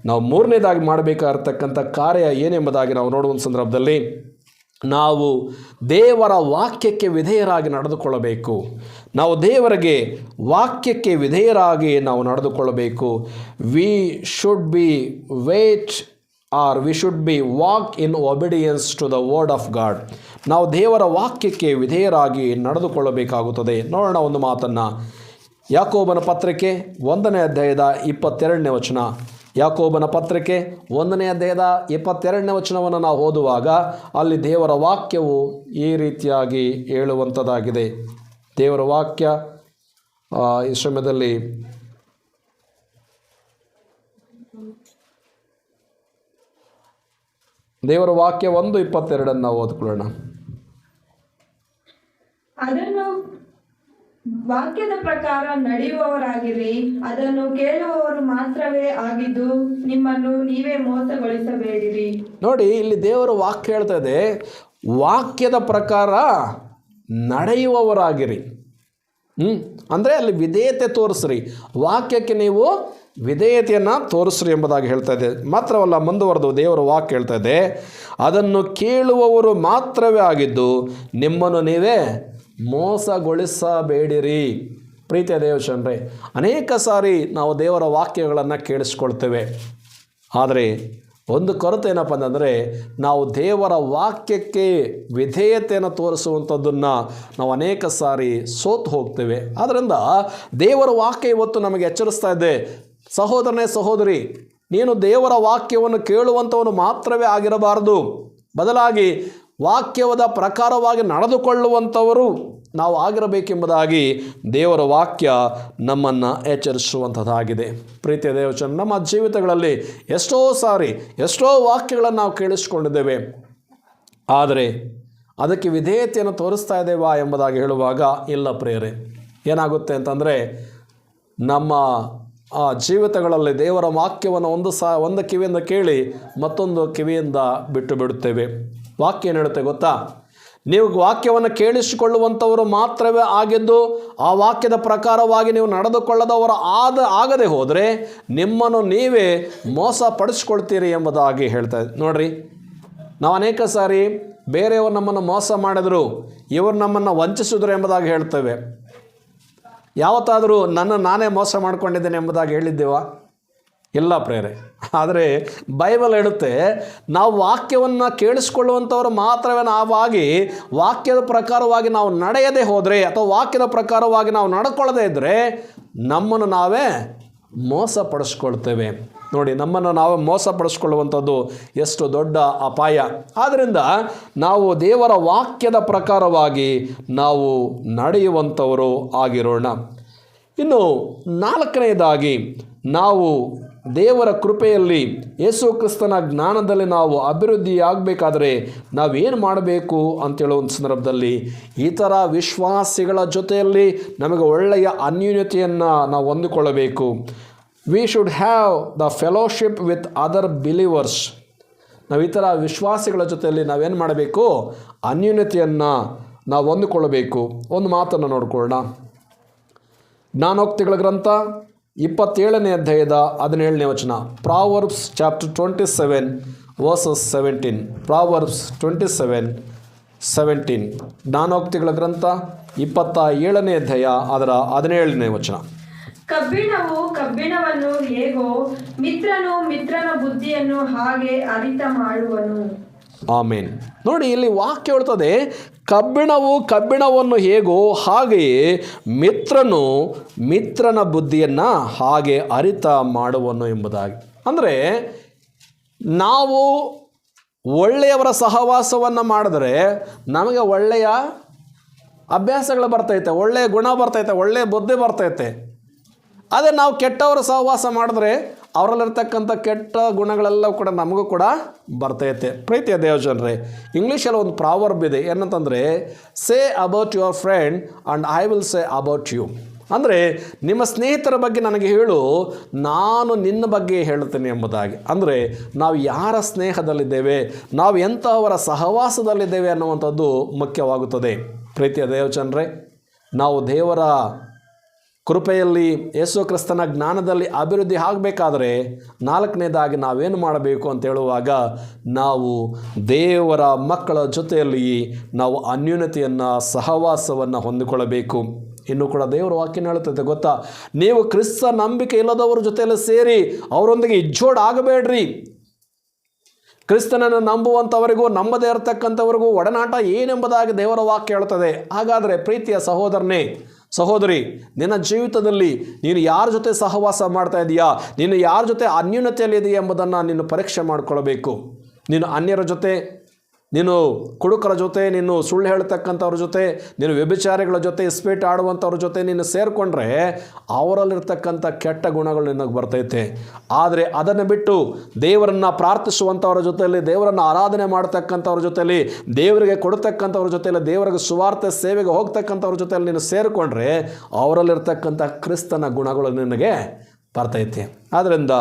ನಾವು ಮೂರನೇದಾಗಿ ಮಾಡಬೇಕಾಗಿರ್ತಕ್ಕಂಥ ಕಾರ್ಯ ಏನೆಂಬುದಾಗಿ ನಾವು ನೋಡುವ ಸಂದರ್ಭದಲ್ಲಿ, ನಾವು ದೇವರ ವಾಕ್ಯಕ್ಕೆ ವಿಧೇಯರಾಗಿ ನಡೆದುಕೊಳ್ಳಬೇಕು. ನಾವು ದೇವರಿಗೆ ವಾಕ್ಯಕ್ಕೆ ವಿಧೇಯರಾಗಿ ನಾವು ನಡೆದುಕೊಳ್ಳಬೇಕು. We should be we should be walk in obedience to the word of God. ನಾವು ದೇವರ ವಾಕ್ಯಕ್ಕೆ ವಿಧೇಯರಾಗಿ ನಡೆದುಕೊಳ್ಳಬೇಕಾಗುತ್ತದೆ. ನೋಡೋಣ ಒಂದು ಮಾತನ್ನು. ಯಾಕೋಬನ ಪತ್ರಿಕೆ 1ನೇ ಅಧ್ಯಾಯದ 22ನೇ ವಚನ. ಯಾಕೋಬನ ಪತ್ರಿಕೆ 1ನೇ ಅಧ್ಯಾಯದ 22ನೇ ವಚನವನ್ನು ನಾವು ಓದುವಾಗ, ಅಲ್ಲಿ ದೇವರ ವಾಕ್ಯವು ಈ ರೀತಿಯಾಗಿ ಹೇಳುವಂಥದ್ದಾಗಿದೆ. ದೇವರ ವಾಕ್ಯ ಈ ಸಮಯದಲ್ಲಿ ದೇವರ ವಾಕ್ಯ 1:22 ನಾವು ಓದ್ಕೊಳ್ಳೋಣ. ಅದನ್ನು ವಾಕ್ಯದ ಪ್ರಕಾರ ನಡೆಯುವವರಾಗಿರಿ, ಅದನ್ನು ಕೇಳುವವರು ಮಾತ್ರವೇ ಆಗಿದ್ದು ನಿಮ್ಮನ್ನು ನೀವೇ ಮೋಸಗೊಳಿಸಬೇಡಿರಿ. ನೋಡಿ, ಇಲ್ಲಿ ದೇವರ ವಾಕ್ಯ ಹೇಳ್ತಾ ಇದೆ, ವಾಕ್ಯದ ಪ್ರಕಾರ ನಡೆಯುವವರಾಗಿರಿ. ಅಂದರೆ ಅಲ್ಲಿ ವಿಧೇಯತೆ ತೋರಿಸ್ರಿ, ವಾಕ್ಯಕ್ಕೆ ನೀವು ವಿಧೇಯತೆಯನ್ನು ತೋರಿಸ್ರಿ ಎಂಬುದಾಗಿ ಹೇಳ್ತಾ ಇದೆ. ಮಾತ್ರವಲ್ಲ, ಮುಂದುವರೆದು ದೇವರ ವಾಕ್ಯ ಹೇಳ್ತಾ ಇದೆ, ಅದನ್ನು ಕೇಳುವವರು ಮಾತ್ರವೇ ಆಗಿದ್ದು ನಿಮ್ಮನ್ನು ನೀವೇ ಮೋಸಗೊಳಿಸಬೇಡಿರಿ. ಪ್ರೀತಿಯ ದೇವಚಂದ್ರೇ, ಅನೇಕ ಸಾರಿ ನಾವು ದೇವರ ವಾಕ್ಯಗಳನ್ನು ಕೇಳಿಸ್ಕೊಳ್ತೇವೆ. ಆದರೆ ಒಂದು ಕೊರತೆ ಏನಪ್ಪ ಅಂತಂದರೆ, ನಾವು ದೇವರ ವಾಕ್ಯಕ್ಕೆ ವಿಧೇಯತೆಯನ್ನು ತೋರಿಸುವಂಥದ್ದನ್ನು ನಾವು ಅನೇಕ ಸಾರಿ ಸೋತು ಹೋಗ್ತೇವೆ. ಆದ್ದರಿಂದ ದೇವರ ವಾಕ್ಯ ಇವತ್ತು ನಮಗೆ ಎಚ್ಚರಿಸ್ತಾ ಇದೆ, ಸಹೋದರನೇ ಸಹೋದರಿ, ನೀನು ದೇವರ ವಾಕ್ಯವನ್ನು ಕೇಳುವಂಥವನು ಮಾತ್ರವೇ ಆಗಿರಬಾರದು, ಬದಲಾಗಿ ವಾಕ್ಯದ ಪ್ರಕಾರವಾಗಿ ನಡೆದುಕೊಳ್ಳುವಂಥವರು ನಾವು ಆಗಿರಬೇಕೆಂಬುದಾಗಿ ದೇವರ ವಾಕ್ಯ ನಮ್ಮನ್ನು ಎಚ್ಚರಿಸುವಂಥದ್ದಾಗಿದೆ. ಪ್ರೀತಿಯ ದೇವಚಂದ್ರ, ನಮ್ಮ ಜೀವಿತಗಳಲ್ಲಿ ಎಷ್ಟೋ ಸಾರಿ ಎಷ್ಟೋ ವಾಕ್ಯಗಳನ್ನು ನಾವು ಕೇಳಿಸ್ಕೊಂಡಿದ್ದೇವೆ, ಆದರೆ ಅದಕ್ಕೆ ವಿಧೇಯತೆಯನ್ನು ತೋರಿಸ್ತಾ ಇದ್ದೇವಾ ಎಂಬುದಾಗಿ ಹೇಳುವಾಗ ಇಲ್ಲ ಪ್ರಿಯರೇ. ಏನಾಗುತ್ತೆ ಅಂತಂದರೆ, ನಮ್ಮ ಜೀವಿತಗಳಲ್ಲಿ ದೇವರ ವಾಕ್ಯವನ್ನು ಒಂದು ಕಿವಿಯಿಂದ ಕೇಳಿ ಮತ್ತೊಂದು ಕಿವಿಯಿಂದ ಬಿಟ್ಟು ಬಿಡುತ್ತೇವೆ. ವಾಕ್ಯ ಏನು ಹೇಳುತ್ತೆ ಗೊತ್ತಾ? ನೀವು ವಾಕ್ಯವನ್ನು ಕೇಳಿಸಿಕೊಳ್ಳುವಂಥವರು ಮಾತ್ರವೇ ಆಗಿದ್ದು ಆ ವಾಕ್ಯದ ಪ್ರಕಾರವಾಗಿ ನೀವು ನಡೆದುಕೊಳ್ಳದವರು ಆಗದೆ ಹೋದರೆ ನಿಮ್ಮನ್ನು ನೀವೇ ಮೋಸ ಪಡಿಸ್ಕೊಳ್ತೀರಿ ಎಂಬುದಾಗಿ ಹೇಳ್ತಾ ನೋಡ್ರಿ, ನಾವು ಅನೇಕ ಸಾರಿ ಬೇರೆಯವರು ನಮ್ಮನ್ನು ಮೋಸ ಮಾಡಿದ್ರು, ಇವರು ನಮ್ಮನ್ನು ವಂಚಿಸಿದ್ರು ಎಂಬುದಾಗಿ ಹೇಳ್ತೇವೆ. ಯಾವತ್ತಾದರೂ ನಾನೇ ಮೋಸ ಮಾಡ್ಕೊಂಡಿದ್ದೇನೆ ಎಂಬುದಾಗಿ ಹೇಳಿದ್ದೇವಾ? ಇಲ್ಲ ಪ್ರೇರೆ. ಆದರೆ ಬೈಬಲ್ ಹೇಳುತ್ತೆ, ನಾವು ವಾಕ್ಯವನ್ನು ಕೇಳಿಸ್ಕೊಳ್ಳುವಂಥವ್ರು ಮಾತ್ರವೇ ನಾವಾಗಿ ವಾಕ್ಯದ ಪ್ರಕಾರವಾಗಿ ನಾವು ನಡೆಯದೇ ಹೋದರೆ ಅಥವಾ ವಾಕ್ಯದ ಪ್ರಕಾರವಾಗಿ ನಾವು ನಡ್ಕೊಳ್ಳದೇ ಇದ್ದರೆ ನಮ್ಮನ್ನು ನಾವೇ ಮೋಸಪಡಿಸ್ಕೊಳ್ತೇವೆ. ನೋಡಿ, ನಮ್ಮನ್ನು ನಾವು ಮೋಸಪಡಿಸ್ಕೊಳ್ಳುವಂಥದ್ದು ಎಷ್ಟು ದೊಡ್ಡ ಅಪಾಯ. ಆದ್ದರಿಂದ ನಾವು ದೇವರ ವಾಕ್ಯದ ಪ್ರಕಾರವಾಗಿ ನಾವು ನಡೆಯುವಂಥವರು ಆಗಿರೋಣ. ಇನ್ನು 4ನೇದಾಗಿ, ನಾವು ದೇವರ ಕೃಪೆಯಲ್ಲಿ ಯೇಸು ಕ್ರಿಸ್ತನ ಜ್ಞಾನದಲ್ಲಿ ನಾವು ಅಭಿವೃದ್ಧಿ ಆಗಬೇಕಾದ್ರೆ ನಾವೇನು ಮಾಡಬೇಕು ಅಂತೇಳೋ ಒಂದು ಸಂದರ್ಭದಲ್ಲಿ ಇತರ ವಿಶ್ವಾಸಿಗಳ ಜೊತೆಯಲ್ಲಿ ನಮಗೆ ಒಳ್ಳೆಯ ಅನ್ಯೂನ್ಯತೆಯನ್ನು ನಾವು ಹೊಂದಿಕೊಳ್ಳಬೇಕು. We should have the fellowship with other believers. ನಾವು ಇತರ ವಿಶ್ವಾಸಿಗಳ ಜೊತೆಯಲ್ಲಿ ನಾವೇನು ಮಾಡಬೇಕು? ಅನ್ಯೂನ್ಯತೆಯನ್ನು ನಾವು ಹೊಂದಿಕೊಳ್ಳಬೇಕು. ಒಂದು ಮಾತನ್ನು ನೋಡಿಕೊಳ್ಳೋಣ. ಜ್ಞಾನೋಕ್ತಿಗಳ ಗ್ರಂಥ 27ನೇ ಅಧ್ಯಾಯದ 17ನೇ ವಚನ. Proverbs chapter 27 versus 17. ಪ್ರಾವರ್ಬ್ಸ್ 27:17. ಜ್ಞಾನೋಕ್ತಿಗಳ ಗ್ರಂಥ 27ನೇ ಅಧ್ಯಾಯ ಅದರ 17ನೇ ವಚನ. ಕಬ್ಬಿಣವು ಕಬ್ಬಿಣವನ್ನು ಹೇಗೋ ಮಿತ್ರನು ಮಿತ್ರನ ಬುದ್ಧಿಯನ್ನು ಹಾಗೆ ಅರಿತ ಮಾಡುವನು. ಆಮೇನ್. ನೋಡಿ, ಇಲ್ಲಿ ವಾಕ್ಯ ಹೇಳ್ತದೆ, ಕಬ್ಬಿಣವು ಕಬ್ಬಿಣವನ್ನು ಹೇಗೋ ಹಾಗೆಯೇ ಮಿತ್ರನು ಮಿತ್ರನ ಬುದ್ಧಿಯನ್ನು ಹಾಗೆ ಅರಿತ ಮಾಡುವನು ಎಂಬುದಾಗಿ. ಅಂದರೆ ನಾವು ಒಳ್ಳೆಯವರ ಸಹವಾಸವನ್ನು ಮಾಡಿದ್ರೆ ನಮಗೆ ಒಳ್ಳೆಯ ಅಭ್ಯಾಸಗಳು ಬರ್ತೈತೆ, ಒಳ್ಳೆಯ ಗುಣ ಬರ್ತೈತೆ, ಒಳ್ಳೆಯ ಬುದ್ಧಿ ಬರ್ತೈತೆ. ಅದೇ ನಾವು ಕೆಟ್ಟವರ ಸಹವಾಸ ಮಾಡಿದ್ರೆ ಅವರಲ್ಲಿರ್ತಕ್ಕಂಥ ಕೆಟ್ಟ ಗುಣಗಳೆಲ್ಲವೂ ಕೂಡ ನಮಗೂ ಕೂಡ ಬರ್ತೈತೆ. ಪ್ರೀತಿಯ ದೇವಜನರೇ, ಇಂಗ್ಲೀಷಲ್ಲಿ ಒಂದು ಪ್ರಾವರ್ಬ್ ಇದೆ, ಏನಂತಂದರೆ say about your friend and I will say about you. ಅಂದರೆ ನಿಮ್ಮ ಸ್ನೇಹಿತರ ಬಗ್ಗೆ ನನಗೆ ಹೇಳು, ನಾನು ನಿನ್ನ ಬಗ್ಗೆ ಹೇಳ್ತೇನೆ ಎಂಬುದಾಗಿ. ಅಂದರೆ ನಾವು ಯಾರ ಸ್ನೇಹದಲ್ಲಿದ್ದೇವೆ, ನಾವು ಎಂಥವರ ಸಹವಾಸದಲ್ಲಿದ್ದೇವೆ ಅನ್ನುವಂಥದ್ದು ಮುಖ್ಯವಾಗುತ್ತದೆ. ಪ್ರೀತಿಯ ದೇವಜನರೇ, ನಾವು ದೇವರ ಕೃಪೆಯಲ್ಲಿ ಯೇಸು ಕ್ರಿಸ್ತನ ಜ್ಞಾನದಲ್ಲಿ ಅಭಿವೃದ್ಧಿ ಆಗಬೇಕಾದ್ರೆ 4ನೇದಾಗಿ ನಾವೇನು ಮಾಡಬೇಕು ಅಂತ ಹೇಳುವಾಗ, ನಾವು ದೇವರ ಮಕ್ಕಳ ಜೊತೆಯಲ್ಲಿ ನಾವು ಅನ್ಯೂನ್ಯತೆಯನ್ನು ಸಹವಾಸವನ್ನು ಹೊಂದಿಕೊಳ್ಳಬೇಕು. ಇನ್ನೂ ಕೂಡ ದೇವರ ವಾಕ್ಯನ ಹೇಳುತ್ತದೆ ಗೊತ್ತಾ, ನೀವು ಕ್ರಿಸ್ತ ನಂಬಿಕೆ ಇಲ್ಲದವ್ರ ಜೊತೆಯಲ್ಲಿ ಸೇರಿ ಅವರೊಂದಿಗೆ ಇಜ್ಜೋಡು ಆಗಬೇಡ್ರಿ. ಕ್ರಿಸ್ತನನ್ನು ನಂಬುವಂಥವರಿಗೂ ನಂಬದೇ ಇರತಕ್ಕಂಥವ್ರಿಗೂ ಒಡನಾಟ ಏನೆಂಬುದಾಗಿ ದೇವರ ವಾಕ್ಯ ಹೇಳ್ತದೆ. ಹಾಗಾದರೆ ಪ್ರೀತಿಯ ಸಹೋದರನೇ, ಸಹೋದರಿ, ನಿನ್ನ ಜೀವಿತದಲ್ಲಿ ನೀನು ಯಾರ ಜೊತೆ ಸಹವಾಸ ಮಾಡ್ತಾ ಇದೆಯಾ, ನೀನು ಯಾರ ಜೊತೆ ಅನ್ಯೂನ್ಯತೆಯಲ್ಲಿ ಇದೆಯಾ ಎಂಬುದನ್ನು ನೀನು ಪರೀಕ್ಷೆ ಮಾಡಿಕೊಳ್ಳಬೇಕು. ನೀನು ಅನ್ಯರ ಜೊತೆ, ನೀನು ಕುಡುಕರ ಜೊತೆ, ನೀನು ಸುಳ್ಳು ಹೇಳ್ತಕ್ಕಂಥವ್ರ ಜೊತೆ, ನೀನು ವ್ಯಭಿಚಾರಿಗಳ ಜೊತೆ, ಇಸ್ಪೀಟ್ ಆಡುವಂಥವ್ರ ಜೊತೆ ನೀನು ಸೇರಿಕೊಂಡ್ರೆ ಅವರಲ್ಲಿರ್ತಕ್ಕಂಥ ಕೆಟ್ಟ ಗುಣಗಳು ನಿನಗೆ ಬರ್ತೈತೆ. ಆದರೆ ಅದನ್ನು ಬಿಟ್ಟು ದೇವರನ್ನು ಪ್ರಾರ್ಥಿಸುವಂಥವ್ರ ಜೊತೆಯಲ್ಲಿ, ದೇವರನ್ನು ಆರಾಧನೆ ಮಾಡ್ತಕ್ಕಂಥವ್ರ ಜೊತೆಯಲ್ಲಿ, ದೇವರಿಗೆ ಕೊಡ್ತಕ್ಕಂಥವ್ರ ಜೊತೆಯಲ್ಲಿ, ದೇವರಿಗೆ ಸುವಾರ್ತೆ ಸೇವೆಗೆ ಹೋಗ್ತಕ್ಕಂಥವ್ರ ಜೊತೆಯಲ್ಲಿ ನೀನು ಸೇರಿಕೊಂಡ್ರೆ ಅವರಲ್ಲಿರ್ತಕ್ಕಂಥ ಕ್ರಿಸ್ತನ ಗುಣಗಳು ನಿನಗೆ ಬರ್ತೈತೆ. ಆದ್ದರಿಂದ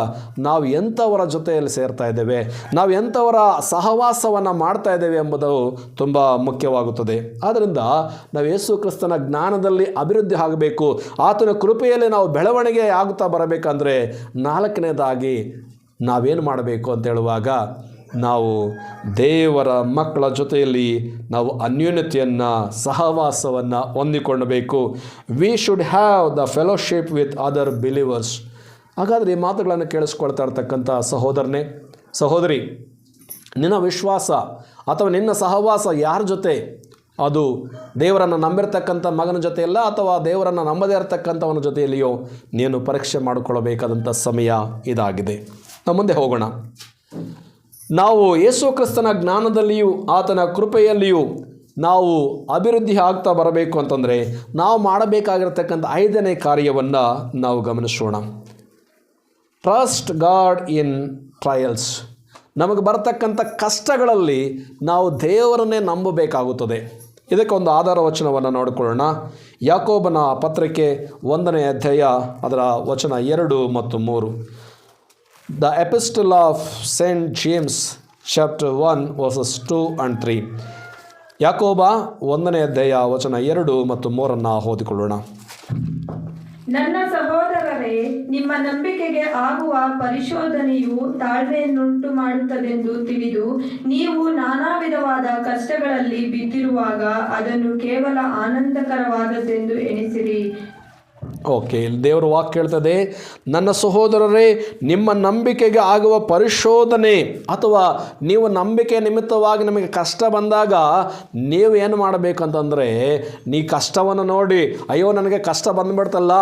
ನಾವು ಎಂಥವರ ಜೊತೆಯಲ್ಲಿ ಸೇರ್ತಾ ಇದ್ದೇವೆ, ನಾವು ಎಂಥವರ ಸಹವಾಸವನ್ನು ಮಾಡ್ತಾ ಇದ್ದೇವೆ ಎಂಬುದು ತುಂಬ ಮುಖ್ಯವಾಗುತ್ತದೆ. ಆದ್ದರಿಂದ ನಾವು ಯೇಸು ಕ್ರಿಸ್ತನ ಜ್ಞಾನದಲ್ಲಿ ಅಭಿವೃದ್ಧಿ ಆಗಬೇಕು, ಆತನ ಕೃಪೆಯಲ್ಲಿ ನಾವು ಬೆಳವಣಿಗೆ ಆಗುತ್ತಾ ಬರಬೇಕಂದ್ರೆ 4ನೇದಾಗಿ ನಾವೇನು ಮಾಡಬೇಕು ಅಂತ ಹೇಳುವಾಗ, ನಾವು ದೇವರ ಮಕ್ಕಳ ಜೊತೆಯಲ್ಲಿ ನಾವು ಅನ್ಯೂನ್ಯತೆಯನ್ನು ಸಹವಾಸವನ್ನು ಹೊಂದಿಕೊಳ್ಳಬೇಕು. We should have the fellowship with other believers. ಹಾಗಾದರೆ ಈ ಮಾತುಗಳನ್ನು ಕೇಳಿಸ್ಕೊಳ್ತಾ ಇರ್ತಕ್ಕಂಥ ಸಹೋದರನೇ, ಸಹೋದರಿ, ನಿನ್ನ ವಿಶ್ವಾಸ ಅಥವಾ ನಿನ್ನ ಸಹವಾಸ ಯಾರ ಜೊತೆ? ಅದು ದೇವರನ್ನು ನಂಬಿರ್ತಕ್ಕಂಥ ಮಗನ ಜೊತೆಯಲ್ಲ ಅಥವಾ ದೇವರನ್ನು ನಂಬದೇ ಇರತಕ್ಕಂಥವನ ಜೊತೆಯಲ್ಲಿಯೋ ನೀನು ಪರೀಕ್ಷೆ ಮಾಡಿಕೊಳ್ಳಬೇಕಾದಂಥ ಸಮಯ ಇದಾಗಿದೆ. ನಾವು ಮುಂದೆ ಹೋಗೋಣ. ನಾವು ಯೇಸು ಕ್ರಿಸ್ತನ ಜ್ಞಾನದಲ್ಲಿಯೂ ಆತನ ಕೃಪೆಯಲ್ಲಿಯೂ ನಾವು ಅಭಿವೃದ್ಧಿ ಆಗ್ತಾ ಬರಬೇಕು ಅಂತಂದರೆ ನಾವು ಮಾಡಬೇಕಾಗಿರತಕ್ಕಂಥ 5ನೇ ಕಾರ್ಯವನ್ನು ನಾವು ಗಮನಿಸೋಣ. ಟ್ರಸ್ಟ್ ಗಾಡ್ ಇನ್ ಟ್ರಯಲ್ಸ್. ನಮಗೆ ಬರ್ತಕ್ಕಂಥ ಕಷ್ಟಗಳಲ್ಲಿ ನಾವು ದೇವರನ್ನೇ ನಂಬಬೇಕಾಗುತ್ತದೆ. ಇದಕ್ಕೊಂದು ಆಧಾರ ವಚನವನ್ನು ನೋಡಿಕೊಳ್ಳೋಣ. ಯಾಕೋಬನ ಪತ್ರಿಕೆ 1ನೇ ಅಧ್ಯಾಯ ಅದರ ವಚನ 2 ಮತ್ತು 3. The epistle of Saint James chapter 1 versus 2 and 3. ಯಾಕೋಬ 1ನೇ ಅಧ್ಯಾಯ ವಚನ 2 ಮತ್ತು 3 ಓದಿಕೊಳ್ಳೋಣ. ನನ್ನ ಸಹೋದರರೇ, ನಿಮ್ಮ ನಂಬಿಕೆಗೆ ಆಗುವ ಪರಿಶೋಧನೆಯು ತಾಳ್ಮೆಯನ್ನುಂಟು ಮಾಡುತ್ತದೆಂದು ತಿಳಿದು ನೀವು ನಾನಾ ವಿಧವಾದ ಕಷ್ಟಗಳಲ್ಲಿ ಬಿದ್ದಿರುವಾಗ ಅದನ್ನು ಕೇವಲ ಆನಂದಕರವಾದದ್ದೆಂದು ಎಣಿಸಿರಿ. ಓಕೆ, ಇಲ್ಲಿ ದೇವರ ವಾಕ್ಯ ಹೇಳ್ತದೆ, ನನ್ನ ಸಹೋದರರೇ, ನಿಮ್ಮ ನಂಬಿಕೆಗೆ ಆಗುವ ಪರಿಶೋಧನೆ ಅಥವಾ ನೀವು ನಂಬಿಕೆ ನಿಮಿತ್ತವಾಗಿ ನಮಗೆ ಕಷ್ಟ ಬಂದಾಗ ನೀವು ಏನು ಮಾಡಬೇಕಂತಂದರೆ, ನೀ ಕಷ್ಟವನ್ನು ನೋಡಿ ಅಯ್ಯೋ ನನಗೆ ಕಷ್ಟ ಬಂದುಬಿಡ್ತಲ್ಲ,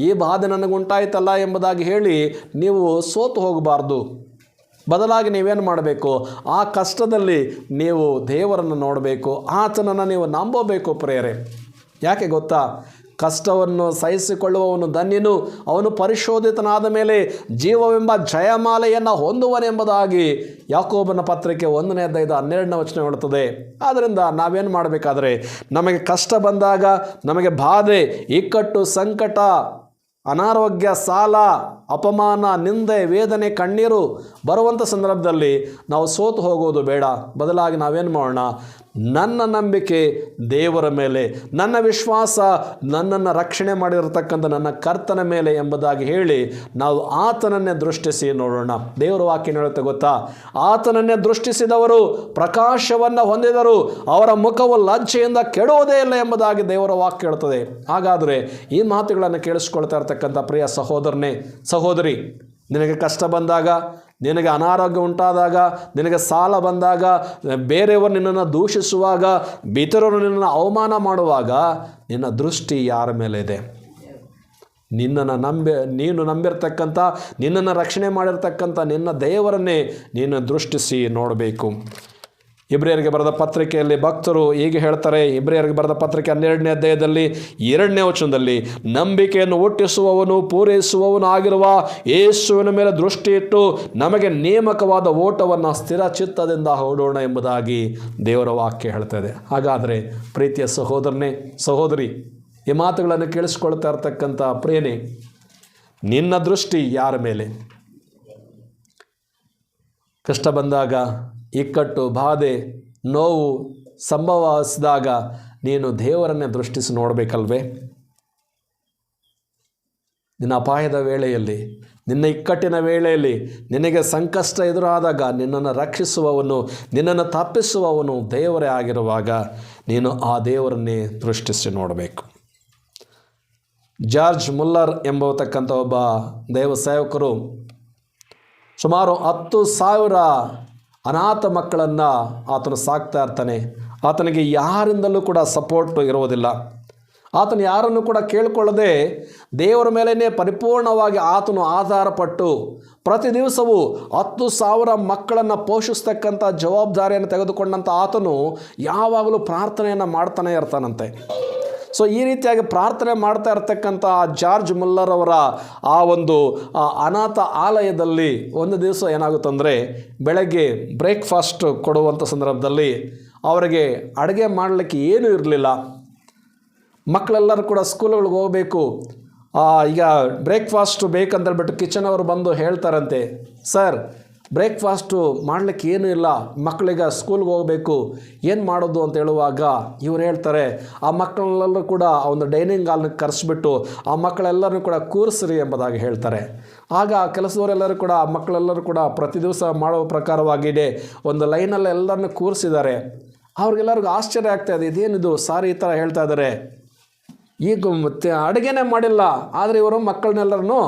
ಈ ಬಾಧೆ ನನಗೆ ಉಂಟಾಯ್ತಲ್ಲ ಎಂಬುದಾಗಿ ಹೇಳಿ ನೀವು ಸೋತು ಹೋಗಬಾರ್ದು. ಬದಲಾಗಿ ನೀವೇನು ಮಾಡಬೇಕು, ಆ ಕಷ್ಟದಲ್ಲಿ ನೀವು ದೇವರನ್ನು ನೋಡಬೇಕು, ಆತನನ್ನು ನೀವು ನಂಬಬೇಕು ಪ್ರಿಯರೇ. ಯಾಕೆ ಗೊತ್ತಾ, ಕಷ್ಟವನ್ನು ಸಹಿಸಿಕೊಳ್ಳುವವನು ಧನ್ಯನು, ಅವನು ಪರಿಶೋಧಿತನಾದ ಮೇಲೆ ಜೀವವೆಂಬ ಜಯಮಾಲೆಯನ್ನು ಹೊಂದುವನೆಂಬುದಾಗಿ ಯಾಕೋಬನ ಪತ್ರಿಕೆ 1ನೇ ಅಧ್ಯಾಯದ 12ನೇ ವಚನ ಹೇಳುತ್ತದೆ. ಆದ್ದರಿಂದ ನಾವೇನು ಮಾಡಬೇಕಾದ್ರೆ, ನಮಗೆ ಕಷ್ಟ ಬಂದಾಗ, ನಮಗೆ ಬಾಧೆ, ಇಕ್ಕಟ್ಟು, ಸಂಕಟ, ಅನಾರೋಗ್ಯ, ಸಾಲ, ಅಪಮಾನ, ನಿಂದೆ, ವೇದನೆ, ಕಣ್ಣೀರು ಬರುವಂಥ ಸಂದರ್ಭದಲ್ಲಿ ನಾವು ಸೋತು ಹೋಗೋದು ಬೇಡ. ಬದಲಾಗಿ ನಾವೇನು ಮಾಡೋಣ, ನನ್ನ ನಂಬಿಕೆ ದೇವರ ಮೇಲೆ, ನನ್ನ ವಿಶ್ವಾಸ ನನ್ನನ್ನು ರಕ್ಷಣೆ ಮಾಡಿರತಕ್ಕಂಥ ನನ್ನ ಕರ್ತನ ಮೇಲೆ ಎಂಬುದಾಗಿ ಹೇಳಿ ನಾವು ಆತನನ್ನೇ ದೃಷ್ಟಿಸಿ ನೋಡೋಣ. ದೇವರ ವಾಕ್ಯ ಹೇಳುತ್ತೆ ಗೊತ್ತಾ, ಆತನನ್ನೇ ದೃಷ್ಟಿಸಿದವರು ಪ್ರಕಾಶವನ್ನು ಹೊಂದಿದರು, ಅವರ ಮುಖವು ಲಜ್ಜೆಯಿಂದ ಕೆಡುವುದೇ ಇಲ್ಲ ಎಂಬುದಾಗಿ ದೇವರ ವಾಕ್ಯ ಹೇಳುತ್ತದೆ. ಹಾಗಾದರೆ ಈ ಮಾತುಗಳನ್ನು ಕೇಳಿಸ್ಕೊಳ್ತಾ ಇರತಕ್ಕಂಥ ಪ್ರಿಯ ಸಹೋದರನೇ, ಸಹೋದರಿ, ನಿನಗೆ ಕಷ್ಟ ಬಂದಾಗ, ನಿನಗೆ ಅನಾರೋಗ್ಯ ಉಂಟಾದಾಗ, ನಿನಗೆ ಸಾಲ ಬಂದಾಗ, ಬೇರೆಯವರು ನಿನ್ನನ್ನು ದೂಷಿಸುವಾಗ, ಇತರರು ನಿನ್ನನ್ನು ಅವಮಾನ ಮಾಡುವಾಗ ನಿನ್ನ ದೃಷ್ಟಿ ಯಾರ ಮೇಲೆ ಇದೆ? ನೀನು ನಂಬಿರ್ತಕ್ಕಂಥ, ನಿನ್ನನ್ನು ರಕ್ಷಣೆ ಮಾಡಿರ್ತಕ್ಕಂಥ ನಿನ್ನ ದೇವರನ್ನೇ ನೀನು ದೃಷ್ಟಿಸಿ ನೋಡಬೇಕು. ಇಬ್ರಿಯರಿಗೆ ಬರೆದ ಪತ್ರಿಕೆಯಲ್ಲಿ ಭಕ್ತರು ಹೀಗೆ ಹೇಳ್ತಾರೆ. ಇಬ್ರಿಯರಿಗೆ ಬರೆದ ಪತ್ರಿಕೆ 12ನೇ ಅಧ್ಯಾಯದಲ್ಲಿ 2ನೇ ವಚನದಲ್ಲಿ, ನಂಬಿಕೆಯನ್ನು ಹುಟ್ಟಿಸುವವನು ಪೂರೈಸುವವನು ಆಗಿರುವ ಯೇಸುವಿನ ಮೇಲೆ ದೃಷ್ಟಿ ಇಟ್ಟು ನಮಗೆ ನೇಮಕವಾದ ಓಟವನ್ನು ಸ್ಥಿರ ಚಿತ್ತದಿಂದ ಓಡೋಣ ಎಂಬುದಾಗಿ ದೇವರ ವಾಕ್ಯ ಹೇಳ್ತದೆ. ಹಾಗಾದರೆ ಪ್ರೀತಿಯ ಸಹೋದರನೇ, ಸಹೋದರಿ, ಈ ಮಾತುಗಳನ್ನು ಕೇಳಿಸ್ಕೊಳ್ತಾ ಇರ್ತಕ್ಕಂಥ ಪ್ರಿಯನೇ, ನಿನ್ನ ದೃಷ್ಟಿ ಯಾರ ಮೇಲೆ? ಕಷ್ಟ ಬಂದಾಗ, ಇಕ್ಕಟ್ಟು, ಬಾಧೆ, ನೋವು ಸಂಭವಿಸಿದಾಗ ನೀನು ದೇವರನ್ನೇ ದೃಷ್ಟಿಸಿ ನೋಡಬೇಕಲ್ವೇ? ನಿನ್ನ ಅಪಾಯದ ವೇಳೆಯಲ್ಲಿ, ನಿನ್ನ ಇಕ್ಕಟ್ಟಿನ ವೇಳೆಯಲ್ಲಿ, ನಿನಗೆ ಸಂಕಷ್ಟ ಎದುರಾದಾಗ ನಿನ್ನನ್ನು ರಕ್ಷಿಸುವವನು, ನಿನ್ನನ್ನು ತಪ್ಪಿಸುವವನು ದೇವರೇ ಆಗಿರುವಾಗ ನೀನು ಆ ದೇವರನ್ನೇ ದೃಷ್ಟಿಸಿ ನೋಡಬೇಕು. ಜಾರ್ಜ್ ಮುಲ್ಲರ್ ಎಂಬತಕ್ಕಂಥ ಒಬ್ಬ ದೈವ ಸೇವಕರು ಸುಮಾರು 10,000 ಅನಾಥ ಮಕ್ಕಳನ್ನು ಆತನು ಸಾಕ್ತಾ ಇರ್ತಾನೆ. ಆತನಿಗೆ ಯಾರಿಂದಲೂ ಕೂಡ ಸಪೋರ್ಟು ಇರುವುದಿಲ್ಲ. ಆತನು ಯಾರನ್ನು ಕೂಡ ಕೇಳಿಕೊಳ್ಳದೆ ದೇವರ ಮೇಲೇ ಪರಿಪೂರ್ಣವಾಗಿ ಆತನು ಆಧಾರಪಟ್ಟು ಪ್ರತಿ ದಿವಸವೂ 10,000 ಮಕ್ಕಳನ್ನು ಪೋಷಿಸ್ತಕ್ಕಂಥ ಜವಾಬ್ದಾರಿಯನ್ನು ತೆಗೆದುಕೊಂಡಂಥ ಆತನು ಯಾವಾಗಲೂ ಪ್ರಾರ್ಥನೆಯನ್ನು ಮಾಡ್ತಾನೆ ಇರ್ತಾನಂತೆ. ಸೊ ಈ ರೀತಿಯಾಗಿ ಪ್ರಾರ್ಥನೆ ಮಾಡ್ತಾ ಇರ್ತಕ್ಕಂಥ ಜಾರ್ಜ್ ಮುಲ್ಲರ್ ಅವರ ಆ ಒಂದು ಅನಾಥ ಆಲಯದಲ್ಲಿ ಒಂದು ದಿವಸ ಏನಾಗುತ್ತಂದರೆ, ಬೆಳಗ್ಗೆ ಬ್ರೇಕ್ಫಾಸ್ಟ್ ಕೊಡುವಂಥ ಸಂದರ್ಭದಲ್ಲಿ ಅವರಿಗೆ ಅಡುಗೆ ಮಾಡಲಿಕ್ಕೆ ಏನೂ ಇರಲಿಲ್ಲ. ಮಕ್ಕಳೆಲ್ಲರೂ ಕೂಡ ಸ್ಕೂಲ್ಗಳಿಗೆ ಹೋಗಬೇಕು. ಈಗ ಬ್ರೇಕ್ಫಾಸ್ಟು ಬೇಕಂತೇಳ್ಬಿಟ್ಟು ಕಿಚನ್ ಅವರು ಬಂದು ಹೇಳ್ತಾರಂತೆ, ಸರ್ ಬ್ರೇಕ್ಫಾಸ್ಟು ಮಾಡಲಿಕ್ಕೆ ಏನೂ ಇಲ್ಲ, ಮಕ್ಕಳಿಗೆ ಸ್ಕೂಲ್ಗೆ ಹೋಗಬೇಕು, ಏನು ಮಾಡೋದು ಅಂತ ಹೇಳುವಾಗ ಇವ್ರು ಹೇಳ್ತಾರೆ, ಆ ಮಕ್ಕಳೆಲ್ಲರೂ ಕೂಡ ಆ ಒಂದು ಡೈನಿಂಗ್ ಹಾಲ್ನ ಕರೆಸ್ಬಿಟ್ಟು ಆ ಮಕ್ಕಳೆಲ್ಲರೂ ಕೂಡ ಕೂರಿಸ್ರಿ ಎಂಬುದಾಗಿ ಹೇಳ್ತಾರೆ. ಆಗ ಕೆಲಸದವರೆಲ್ಲರೂ ಕೂಡ ಆ ಮಕ್ಕಳೆಲ್ಲರೂ ಕೂಡ ಪ್ರತಿ ದಿವಸ ಮಾಡೋ ಪ್ರಕಾರವಾಗಿದೆ ಒಂದು ಲೈನಲ್ಲಿ ಎಲ್ಲರನ್ನೂ ಕೂರಿಸಿದ್ದಾರೆ. ಅವ್ರಿಗೆಲ್ಲರಿಗೂ ಆಶ್ಚರ್ಯ ಆಗ್ತಾಯಿದೆ, ಇದೇನಿದು ಸಾರಿ ಈ ಥರ ಹೇಳ್ತಾ ಇದ್ದಾರೆ, ಈಗ ಮತ್ತೆ ಅಡುಗೆನೇ ಮಾಡಿಲ್ಲ, ಆದರೆ ಇವರು ಮಕ್ಕಳನ್ನೆಲ್ಲರನ್ನೂ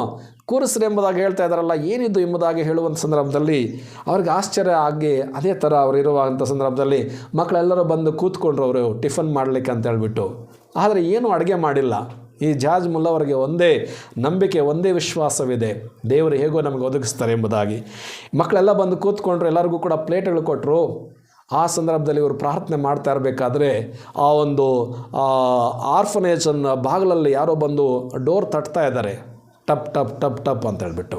ಕೂರಿಸ್ರಿ ಎಂಬುದಾಗಿ ಹೇಳ್ತಾ ಇದ್ದಾರಲ್ಲ, ಏನಿದು ಎಂಬುದಾಗಿ ಹೇಳುವಂಥ ಸಂದರ್ಭದಲ್ಲಿ ಅವ್ರಿಗೆ ಆಶ್ಚರ್ಯ ಆಗಿ ಅದೇ ಥರ ಅವರು ಇರುವಂಥ ಸಂದರ್ಭದಲ್ಲಿ ಮಕ್ಕಳೆಲ್ಲರೂ ಬಂದು ಕೂತ್ಕೊಂಡ್ರು ಅವರು ಟಿಫನ್ ಮಾಡಲಿಕ್ಕೆ ಅಂತ ಹೇಳ್ಬಿಟ್ಟು. ಆದರೆ ಏನೂ ಅಡುಗೆ ಮಾಡಿಲ್ಲ. ಈ ಜಾರ್ಜ್ ಮುಲ್ಲವರಿಗೆ ಒಂದೇ ನಂಬಿಕೆ, ಒಂದೇ ವಿಶ್ವಾಸವಿದೆ, ದೇವರು ಹೇಗೋ ನಮಗೆ ಒದಗಿಸ್ತಾರೆ ಎಂಬುದಾಗಿ. ಮಕ್ಕಳೆಲ್ಲ ಬಂದು ಕೂತ್ಕೊಂಡ್ರು, ಎಲ್ಲರಿಗೂ ಕೂಡ ಪ್ಲೇಟ್ಗಳು ಕೊಟ್ಟರು. ಆ ಸಂದರ್ಭದಲ್ಲಿ ಇವರು ಪ್ರಾರ್ಥನೆ ಮಾಡ್ತಾ ಇರಬೇಕಾದ್ರೆ ಆ ಒಂದು ಆರ್ಫನೇಜನ್ನ ಬಾಗಿಲಲ್ಲಿ ಯಾರೋ ಬಂದು ಡೋರ್ ತಟ್ತಾ ಇದ್ದಾರೆ, ಟಪ್ ಟಪ್ ಟಪ್ ಟಪ್ ಅಂತ ಹೇಳ್ಬಿಟ್ಟು.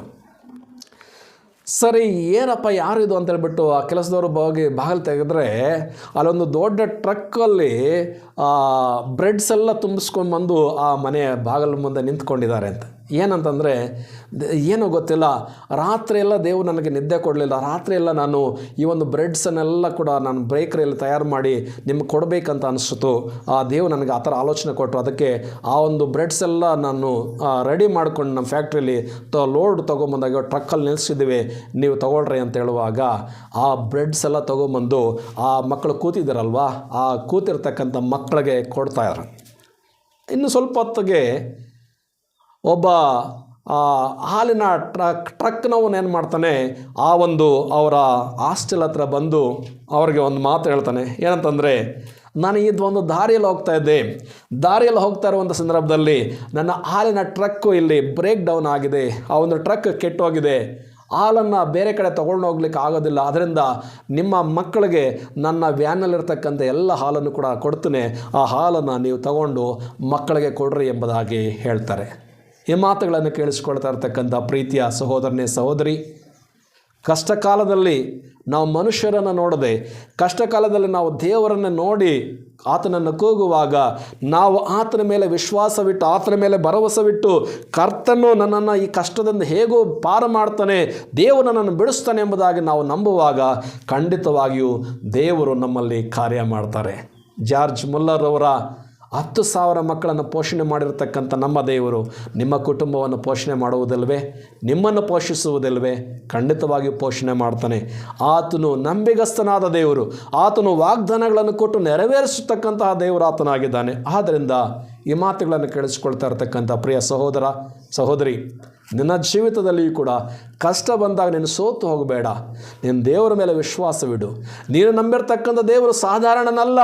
ಸರಿ ಏನಪ್ಪ ಯಾರಿದು ಅಂತೇಳ್ಬಿಟ್ಟು ಆ ಕೆಲಸದವರು ಬಾಗಿಲು ತೆಗೆದ್ರೆ ಅಲ್ಲೊಂದು ದೊಡ್ಡ ಟ್ರಕ್ಕಲ್ಲಿ ಬ್ರೆಡ್ಸ್ ಎಲ್ಲ ತುಂಬಿಸ್ಕೊಂಡು ಬಂದು ಆ ಮನೆಯ ಬಾಗಿಲು ಮುಂದೆ ನಿಂತ್ಕೊಂಡಿದ್ದಾರೆ ಅಂತ. ಏನಂತಂದರೆ ಏನೋ ಗೊತ್ತಿಲ್ಲ, ರಾತ್ರಿ ಎಲ್ಲ ದೇವರು ನನಗೆ ನಿದ್ದೆ ಕೊಡಲಿಲ್ಲ, ರಾತ್ರಿ ಎಲ್ಲ ನಾನು ಈ ಒಂದು ಬ್ರೆಡ್ಸನ್ನೆಲ್ಲ ಕೂಡ ನಾನು ಬೇಕರಿಯಲ್ಲಿ ತಯಾರು ಮಾಡಿ ನಿಮ್ಗೆ ಕೊಡಬೇಕಂತ ಅನಿಸ್ತು. ಆ ದೇವ್ರು ನನಗೆ ಆ ಥರ ಆಲೋಚನೆ ಕೊಟ್ಟರು. ಅದಕ್ಕೆ ಆ ಒಂದು ಬ್ರೆಡ್ಸ್ ಎಲ್ಲ ನಾನು ರೆಡಿ ಮಾಡ್ಕೊಂಡು ನಮ್ಮ ಫ್ಯಾಕ್ಟ್ರಿಯಲ್ಲಿ ಲೋಡ್ ತೊಗೊಂಬಂದಾಗ ಟ್ರಕ್ಕಲ್ಲಿ ನಿಲ್ಲಿಸಿದ್ದೀವಿ, ನೀವು ತೊಗೊಳ್ರಿ ಅಂತ ಹೇಳುವಾಗ ಆ ಬ್ರೆಡ್ಸ್ ಎಲ್ಲ ತೊಗೊಂಬಂದು ಆ ಮಕ್ಕಳು ಕೂತಿದ್ದಾರಲ್ವ, ಆ ಕೂತಿರ್ತಕ್ಕಂಥ ಮಕ್ಕಳಿಗೆ ಕೊಡ್ತಾಯಿದ್ರು. ಇನ್ನು ಸ್ವಲ್ಪ ಹೊತ್ತಿಗೆ ಒಬ್ಬ ಹಾಲಿನ ಟ್ರಕ್ನವನು ಏನು ಮಾಡ್ತಾನೆ, ಆ ಒಂದು ಅವರ ಹಾಸ್ಟೆಲ್ ಹತ್ರ ಬಂದು ಅವ್ರಿಗೆ ಒಂದು ಮಾತು ಹೇಳ್ತಾನೆ. ಏನಂತಂದರೆ, ನಾನು ಒಂದು ದಾರಿಯಲ್ಲಿ ಹೋಗ್ತಾ ಇದ್ದೆ, ದಾರಿಯಲ್ಲಿ ಹೋಗ್ತಾ ಇರುವಂಥ ಸಂದರ್ಭದಲ್ಲಿ ನನ್ನ ಹಾಲಿನ ಟ್ರಕ್ಕು ಇಲ್ಲಿ ಬ್ರೇಕ್ ಡೌನ್ ಆಗಿದೆ, ಆ ಒಂದು ಟ್ರಕ್ ಕೆಟ್ಟೋಗಿದೆ, ಹಾಲನ್ನು ಬೇರೆ ಕಡೆ ತೊಗೊಂಡು ಹೋಗ್ಲಿಕ್ಕೆ ಆಗೋದಿಲ್ಲ, ಅದರಿಂದ ನಿಮ್ಮ ಮಕ್ಕಳಿಗೆ ನನ್ನ ವ್ಯಾನಲ್ಲಿರ್ತಕ್ಕಂಥ ಎಲ್ಲ ಹಾಲನ್ನು ಕೂಡ ಕೊಡ್ತೀನಿ, ಆ ಹಾಲನ್ನು ನೀವು ತಗೊಂಡು ಮಕ್ಕಳಿಗೆ ಕೊಡ್ರಿ ಎಂಬುದಾಗಿ ಹೇಳ್ತಾರೆ. ಈ ಮಾತುಗಳನ್ನು ಕೇಳಿಸ್ಕೊಳ್ತಾ ಇರ್ತಕ್ಕಂಥ ಪ್ರೀತಿಯ ಸಹೋದರನೇ ಸಹೋದರಿ, ಕಷ್ಟ ಕಾಲದಲ್ಲಿ ನಾವು ಮನುಷ್ಯರನ್ನು ನೋಡದೆ, ಕಷ್ಟ ಕಾಲದಲ್ಲಿ ನಾವು ದೇವರನ್ನು ನೋಡಿ ಆತನನ್ನು ಕೂಗುವಾಗ, ನಾವು ಆತನ ಮೇಲೆ ವಿಶ್ವಾಸವಿಟ್ಟು, ಆತನ ಮೇಲೆ ಭರವಸವಿಟ್ಟು, ಕರ್ತನು ನನ್ನನ್ನು ಈ ಕಷ್ಟದಿಂದ ಹೇಗೋ ಪಾರು ಮಾಡ್ತಾನೆ, ದೇವರು ನನ್ನನ್ನು ಬಿಡಿಸ್ತಾನೆ ಎಂಬುದಾಗಿ ನಾವು ನಂಬುವಾಗ ಖಂಡಿತವಾಗಿಯೂ ದೇವರು ನಮ್ಮಲ್ಲಿ ಕಾರ್ಯ ಮಾಡ್ತಾರೆ. ಜಾರ್ಜ್ ಮುಲ್ಲರ್ ಅವರ 10,000 ಮಕ್ಕಳನ್ನು ಪೋಷಣೆ ಮಾಡಿರ್ತಕ್ಕಂಥ ನಮ್ಮ ದೇವರು ನಿಮ್ಮ ಕುಟುಂಬವನ್ನು ಪೋಷಣೆ ಮಾಡುವುದಿಲ್ಲವೇ? ನಿಮ್ಮನ್ನು ಪೋಷಿಸುವುದಿಲ್ಲವೇ? ಖಂಡಿತವಾಗಿಯೂ ಪೋಷಣೆ ಮಾಡ್ತಾನೆ. ಆತನು ನಂಬಿಗಸ್ತನಾದ ದೇವರು, ಆತನು ವಾಗ್ದಾನಗಳನ್ನು ಕೊಟ್ಟು ನೆರವೇರಿಸತಕ್ಕಂತಹ ದೇವರು ಆತನಾಗಿದ್ದಾನೆ. ಆದ್ದರಿಂದ ಈ ಮಾತುಗಳನ್ನು ಕೇಳಿಸ್ಕೊಳ್ತಾ ಇರ್ತಕ್ಕಂಥ ಪ್ರಿಯ ಸಹೋದರ ಸಹೋದರಿ, ನಿನ್ನ ಜೀವಿತದಲ್ಲಿಯೂ ಕೂಡ ಕಷ್ಟ ಬಂದಾಗ ನೀನು ಸೋತು ಹೋಗಬೇಡ. ನೀನು ದೇವರ ಮೇಲೆ ವಿಶ್ವಾಸವಿಡು. ನೀನು ನಂಬಿರ್ತಕ್ಕಂಥ ದೇವರು ಸಾಧಾರಣನಲ್ಲ,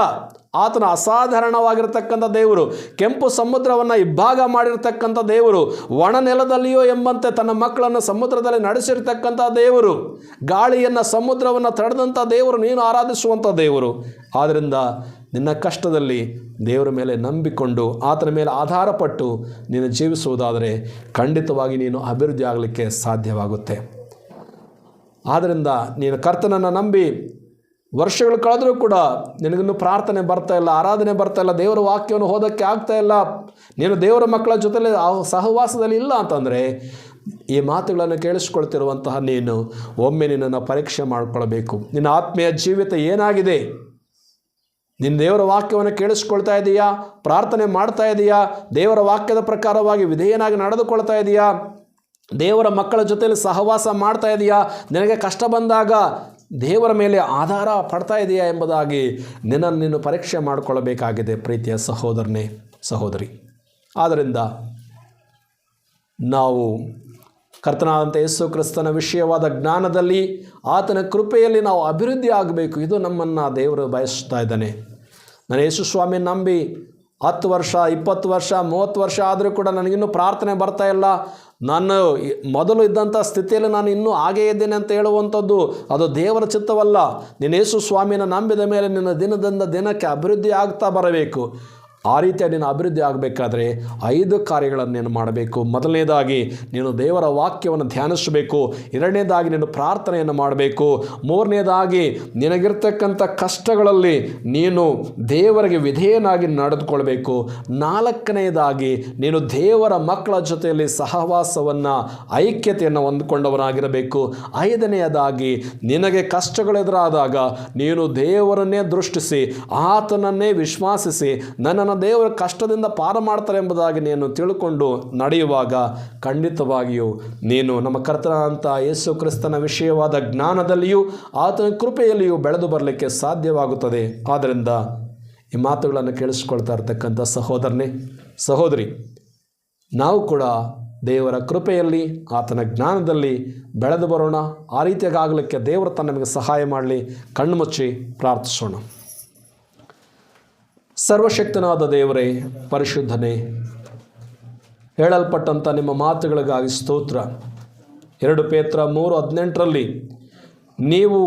ಆತನ ಅಸಾಧಾರಣವಾಗಿರ್ತಕ್ಕಂಥ ದೇವರು. ಕೆಂಪು ಸಮುದ್ರವನ್ನು ಇಬ್ಬಾಗ ಮಾಡಿರ್ತಕ್ಕಂಥ ದೇವರು, ಒಣ ನೆಲದಲ್ಲಿಯೋ ಎಂಬಂತೆ ತನ್ನ ಮಕ್ಕಳನ್ನು ಸಮುದ್ರದಲ್ಲಿ ನಡೆಸಿರ್ತಕ್ಕಂಥ ದೇವರು, ಗಾಳಿಯನ್ನು ಸಮುದ್ರವನ್ನು ತಡೆದಂಥ ದೇವರು ನೀನು ಆರಾಧಿಸುವಂಥ ದೇವರು. ಆದ್ದರಿಂದ ನಿನ್ನ ಕಷ್ಟದಲ್ಲಿ ದೇವರ ಮೇಲೆ ನಂಬಿಕೊಂಡು ಆತನ ಮೇಲೆ ಆಧಾರಪಟ್ಟು ನೀನು ಜೀವಿಸುವುದಾದರೆ ಖಂಡಿತವಾಗಿ ನೀನು ಅಭಿವೃದ್ಧಿ ಆಗಲಿಕ್ಕೆ ಸಾಧ್ಯವಾಗುತ್ತೆ. ಆದ್ದರಿಂದ ನೀನು ಕರ್ತನನ್ನು ನಂಬಿ ವರ್ಷಗಳು ಕಳೆದರೂ ಕೂಡ ನಿನಗಿನ್ನೂ ಪ್ರಾರ್ಥನೆ ಬರ್ತಾ ಇಲ್ಲ, ಆರಾಧನೆ ಬರ್ತಾ ಇಲ್ಲ, ದೇವರ ವಾಕ್ಯವನ್ನು ಓದೋಕ್ಕೆ ಆಗ್ತಾ ಇಲ್ಲ, ನೀನು ದೇವರ ಮಕ್ಕಳ ಜೊತೆಲಿ ಸಹವಾಸದಲ್ಲಿ ಇಲ್ಲ ಅಂತಂದರೆ ಈ ಮಾತುಗಳನ್ನು ಕೇಳಿಸ್ಕೊಳ್ತಿರುವಂತಹ ನೀನು ಒಮ್ಮೆ ನಿನ್ನನ್ನು ಪರೀಕ್ಷೆ ಮಾಡಿಕೊಳ್ಬೇಕು. ನಿನ್ನ ಆತ್ಮೀಯ ಜೀವಿತ ಏನಾಗಿದೆ? ನಿನ್ನ ದೇವರ ವಾಕ್ಯವನ್ನು ಕೇಳಿಸ್ಕೊಳ್ತಾ ಇದೆಯಾ? ಪ್ರಾರ್ಥನೆ ಮಾಡ್ತಾ ಇದೆಯಾ? ದೇವರ ವಾಕ್ಯದ ಪ್ರಕಾರವಾಗಿ ವಿಧೇಯನಾಗಿ ನಡೆದುಕೊಳ್ತಾ ಇದೆಯಾ? ದೇವರ ಮಕ್ಕಳ ಜೊತೆಯಲ್ಲಿ ಸಹವಾಸ ಮಾಡ್ತಾ ಇದೆಯಾ? ನಿನಗೆ ಕಷ್ಟ ಬಂದಾಗ ದೇವರ ಮೇಲೆ ಆಧಾರ ಪಡ್ತಾ ಇದೆಯಾ ಎಂಬುದಾಗಿ ನಿನ್ನನ್ನು ನೀನು ಪರೀಕ್ಷೆ ಮಾಡಿಕೊಳ್ಳಬೇಕಾಗಿದೆ ಪ್ರೀತಿಯ ಸಹೋದರನೇ ಸಹೋದರಿ. ಆದ್ದರಿಂದ ನಾವು ಕರ್ತನಾದಂಥ ಯೇಸು ಕ್ರಿಸ್ತನ ವಿಷಯವಾದ ಜ್ಞಾನದಲ್ಲಿ, ಆತನ ಕೃಪೆಯಲ್ಲಿ ನಾವು ಅಭಿವೃದ್ಧಿ ಆಗಬೇಕು. ಇದು ನಮ್ಮನ್ನು ದೇವರು ಬಯಸ್ತಾ ಇದ್ದಾನೆ. ನಾನು ಯೇಸು ಸ್ವಾಮಿ ನಂಬಿ 10 ವರ್ಷ 20 ವರ್ಷ 30 ವರ್ಷ ಆದರೂ ಕೂಡ ನನಗಿನ್ನೂ ಪ್ರಾರ್ಥನೆ ಬರ್ತಾ ಇಲ್ಲ, ನಾನು ಮೊದಲು ಇದ್ದಂಥ ಸ್ಥಿತಿಯಲ್ಲಿ ನಾನು ಇನ್ನೂ ಹಾಗೇ ಇದ್ದೇನೆ ಅಂತ ಹೇಳುವಂಥದ್ದು ಅದು ದೇವರ ಚಿತ್ತವಲ್ಲ. ನೀನು ಯೇಸು ಸ್ವಾಮಿನ ನಂಬಿದ ಮೇಲೆ ನಿನ್ನ ದಿನದಿಂದ ದಿನಕ್ಕೆ ಅಭಿವೃದ್ಧಿ ಆಗ್ತಾ ಬರಬೇಕು. ಆ ರೀತಿಯ ನೀನು ಅಭಿವೃದ್ಧಿ ಆಗಬೇಕಾದ್ರೆ 5 ಕಾರ್ಯಗಳನ್ನು ನೀನು ಮಾಡಬೇಕು. ಮೊದಲನೇದಾಗಿ ನೀನು ದೇವರ ವಾಕ್ಯವನ್ನು ಧ್ಯಾನಿಸಬೇಕು. 2ನೇದಾಗಿ ನೀನು ಪ್ರಾರ್ಥನೆಯನ್ನು ಮಾಡಬೇಕು. 3ನೇದಾಗಿ ನಿನಗಿರ್ತಕ್ಕಂಥ ಕಷ್ಟಗಳಲ್ಲಿ ನೀನು ದೇವರಿಗೆ ವಿಧೇಯನಾಗಿ ನಡೆದುಕೊಳ್ಬೇಕು. 4ನೇದಾಗಿ ನೀನು ದೇವರ ಮಕ್ಕಳ ಜೊತೆಯಲ್ಲಿ ಸಹವಾಸವನ್ನು ಐಕ್ಯತೆಯನ್ನು ಹೊಂದಿಕೊಂಡವನಾಗಿರಬೇಕು. 5ನೇದಾಗಿ ನಿನಗೆ ಕಷ್ಟಗಳೆದುರಾದಾಗ ನೀನು ದೇವರನ್ನೇ ದೃಷ್ಟಿಸಿ ಆತನನ್ನೇ ವಿಶ್ವಾಸಿಸಿ ನನ್ನನ್ನು ದೇವರ ಕಷ್ಟದಿಂದ ಪಾರು ಮಾಡ್ತಾರೆ ಎಂಬುದಾಗಿ ನೀನು ತಿಳ್ಕೊಂಡು ನಡೆಯುವಾಗ ಖಂಡಿತವಾಗಿಯೂ ನೀನು ನಮ್ಮ ಕರ್ತನಾದಂಥ ಯೇಸು ಕ್ರಿಸ್ತನ ವಿಷಯವಾದ ಜ್ಞಾನದಲ್ಲಿಯೂ ಆತನ ಕೃಪೆಯಲ್ಲಿಯೂ ಬೆಳೆದು ಬರಲಿಕ್ಕೆ ಸಾಧ್ಯವಾಗುತ್ತದೆ. ಆದ್ದರಿಂದ ಈ ಮಾತುಗಳನ್ನು ಕೇಳಿಸ್ಕೊಳ್ತಾ ಇರ್ತಕ್ಕಂಥ ಸಹೋದರನೇ ಸಹೋದರಿ, ನಾವು ಕೂಡ ದೇವರ ಕೃಪೆಯಲ್ಲಿ ಆತನ ಜ್ಞಾನದಲ್ಲಿ ಬೆಳೆದು ಬರೋಣ. ಆ ರೀತಿಯಾಗಿ ಆಗಲಿಕ್ಕೆ ದೇವರು ತನ್ನ ನಮಗೆ ಸಹಾಯ ಮಾಡಲಿ. ಕಣ್ಣು ಮುಚ್ಚಿ ಪ್ರಾರ್ಥಿಸೋಣ. ಸರ್ವಶಕ್ತನಾದ ದೇವರೇ, ಪರಿಶುದ್ಧನೇ, ಹೇಳಲ್ಪಟ್ಟಂಥ ನಿಮ್ಮ ಮಾತುಗಳಿಗಾಗಿ ಸ್ತೋತ್ರ. 2 ಪೇತ್ರ 3:18 ನೀವು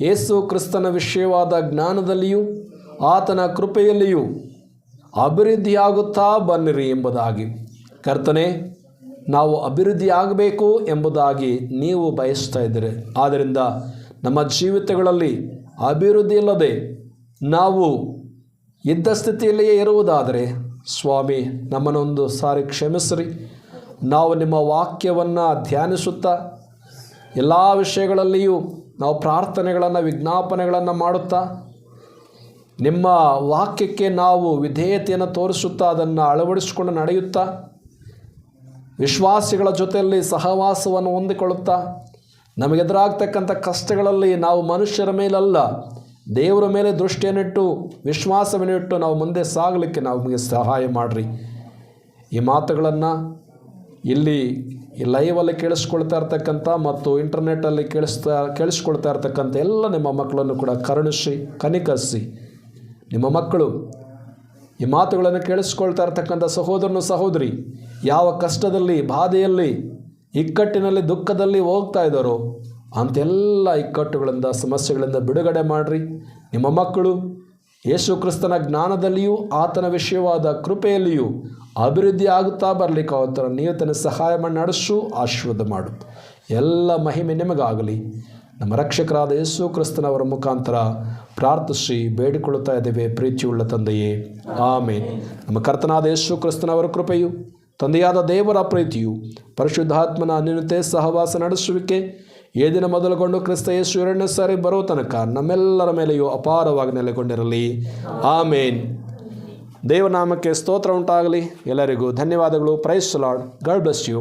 ಯೇಸು ಕ್ರಿಸ್ತನ ವಿಷಯವಾದ ಜ್ಞಾನದಲ್ಲಿಯೂ ಆತನ ಕೃಪೆಯಲ್ಲಿಯೂ ಅಭಿವೃದ್ಧಿಯಾಗುತ್ತಾ ಬನ್ನಿರಿ ಎಂಬುದಾಗಿ. ಕರ್ತನೆ, ನಾವು ಅಭಿವೃದ್ಧಿ ಆಗಬೇಕು ಎಂಬುದಾಗಿ ನೀವು ಬಯಸ್ತಾ ಇದ್ದೀರಿ. ಆದ್ದರಿಂದ ನಮ್ಮ ಜೀವಿತಗಳಲ್ಲಿ ಅಭಿವೃದ್ಧಿ ಇಲ್ಲದೆ ನಾವು ಇದ್ದ ಸ್ಥಿತಿಯಲ್ಲಿಯೇ ಇರುವುದಾದರೆ ಸ್ವಾಮಿ ನಮ್ಮನ್ನೊಂದು ಸಾರಿ ಕ್ಷಮಿಸ್ರಿ. ನಾವು ನಿಮ್ಮ ವಾಕ್ಯವನ್ನು ಧ್ಯಾನಿಸುತ್ತಾ ಎಲ್ಲ ವಿಷಯಗಳಲ್ಲಿಯೂ ನಾವು ಪ್ರಾರ್ಥನೆಗಳನ್ನು ವಿಜ್ಞಾಪನೆಗಳನ್ನು ಮಾಡುತ್ತಾ ನಿಮ್ಮ ವಾಕ್ಯಕ್ಕೆ ನಾವು ವಿಧೇಯತೆಯನ್ನು ತೋರಿಸುತ್ತಾ ಅದನ್ನು ಅಳವಡಿಸಿಕೊಂಡು ನಡೆಯುತ್ತಾ ವಿಶ್ವಾಸಿಗಳ ಜೊತೆಯಲ್ಲಿ ಸಹವಾಸವನ್ನು ಹೊಂದಿಕೊಳ್ಳುತ್ತಾ ನಮಗೆದುರಾಗ್ತಕ್ಕಂಥ ಕಷ್ಟಗಳಲ್ಲಿ ನಾವು ಮನುಷ್ಯರ ಮೇಲಲ್ಲ ದೇವರ ಮೇಲೆ ದೃಷ್ಟಿಯನ್ನಿಟ್ಟು ವಿಶ್ವಾಸವನ್ನಿಟ್ಟು ನಾವು ಮುಂದೆ ಸಾಗಲಿಕ್ಕೆ ನಮಗೆ ಸಹಾಯ ಮಾಡಿರಿ. ಈ ಮಾತುಗಳನ್ನು ಇಲ್ಲಿ ಈ ಲೈವಲ್ಲಿ ಕೇಳಿಸ್ಕೊಳ್ತಾ ಇರ್ತಕ್ಕಂಥ ಮತ್ತು ಇಂಟರ್ನೆಟ್ಟಲ್ಲಿ ಕೇಳಿಸ್ಕೊಳ್ತಾ ಇರ್ತಕ್ಕಂಥ ಎಲ್ಲ ನಿಮ್ಮ ಮಕ್ಕಳನ್ನು ಕೂಡ ಕರುಣಿಸಿ ಕನಿಕರಿಸಿ. ನಿಮ್ಮ ಮಕ್ಕಳು ಈ ಮಾತುಗಳನ್ನು ಕೇಳಿಸ್ಕೊಳ್ತಾ ಇರ್ತಕ್ಕಂಥ ಸಹೋದರನು ಸಹೋದರಿ ಯಾವ ಕಷ್ಟದಲ್ಲಿ ಬಾಧೆಯಲ್ಲಿ ಇಕ್ಕಟ್ಟಿನಲ್ಲಿ ದುಃಖದಲ್ಲಿ ಹೋಗ್ತಾ ಇದ್ದಾರೋ ಅಂತೆಲ್ಲ ಇಕ್ಕಟ್ಟುಗಳಿಂದ ಸಮಸ್ಯೆಗಳಿಂದ ಬಿಡುಗಡೆ ಮಾಡಿರಿ. ನಿಮ್ಮ ಮಕ್ಕಳು ಯೇಸು ಕ್ರಿಸ್ತನ ಜ್ಞಾನದಲ್ಲಿಯೂ ಆತನ ವಿಷಯವಾದ ಕೃಪೆಯಲ್ಲಿಯೂ ಅಭಿವೃದ್ಧಿ ಆಗುತ್ತಾ ಬರಲಿಕ್ಕೆ ಅವತ್ತರ ನೀವು ತನ್ನ ಸಹಾಯ ಮಾಡಿ ನಡೆಸು ಆಶೀರ್ವಾದ ಮಾಡು. ಎಲ್ಲ ಮಹಿಮೆ ನಿಮಗಾಗಲಿ. ನಮ್ಮ ರಕ್ಷಕರಾದ ಯೇಸು ಕ್ರಿಸ್ತನವರ ಮುಖಾಂತರ ಪ್ರಾರ್ಥಿಸಿ ಬೇಡಿಕೊಳ್ಳುತ್ತಾ ಇದ್ದೇವೆ ಪ್ರೀತಿಯುಳ್ಳ ತಂದೆಯೇ, ಆಮೇನ್. ನಮ್ಮ ಕರ್ತನಾದ ಯೇಸು ಕ್ರಿಸ್ತನವರ ಕೃಪೆಯು, ತಂದೆಯಾದ ದೇವರ ಪ್ರೀತಿಯು, ಪರಿಶುದ್ಧಾತ್ಮನ ಅನ್ಯೋನ್ಯತೆ ಸಹವಾಸ ನಡೆಸುವಿಕೆ ಈ ದಿನ ಮೊದಲುಗೊಂಡು ಕ್ರಿಸ್ತ ಯೇಸು 2ನೇ ಸಾರಿ ಬರೋ ತನಕ ನಮ್ಮೆಲ್ಲರ ಮೇಲೆಯೂ ಅಪಾರವಾಗಿ ನೆಲೆಗೊಂಡಿರಲಿ. ಆಮೇನ್. ದೇವನಾಮಕ್ಕೆ ಸ್ತೋತ್ರ ಉಂಟಾಗಲಿ. ಎಲ್ಲರಿಗೂ ಧನ್ಯವಾದಗಳು. Praise Lord. God bless you.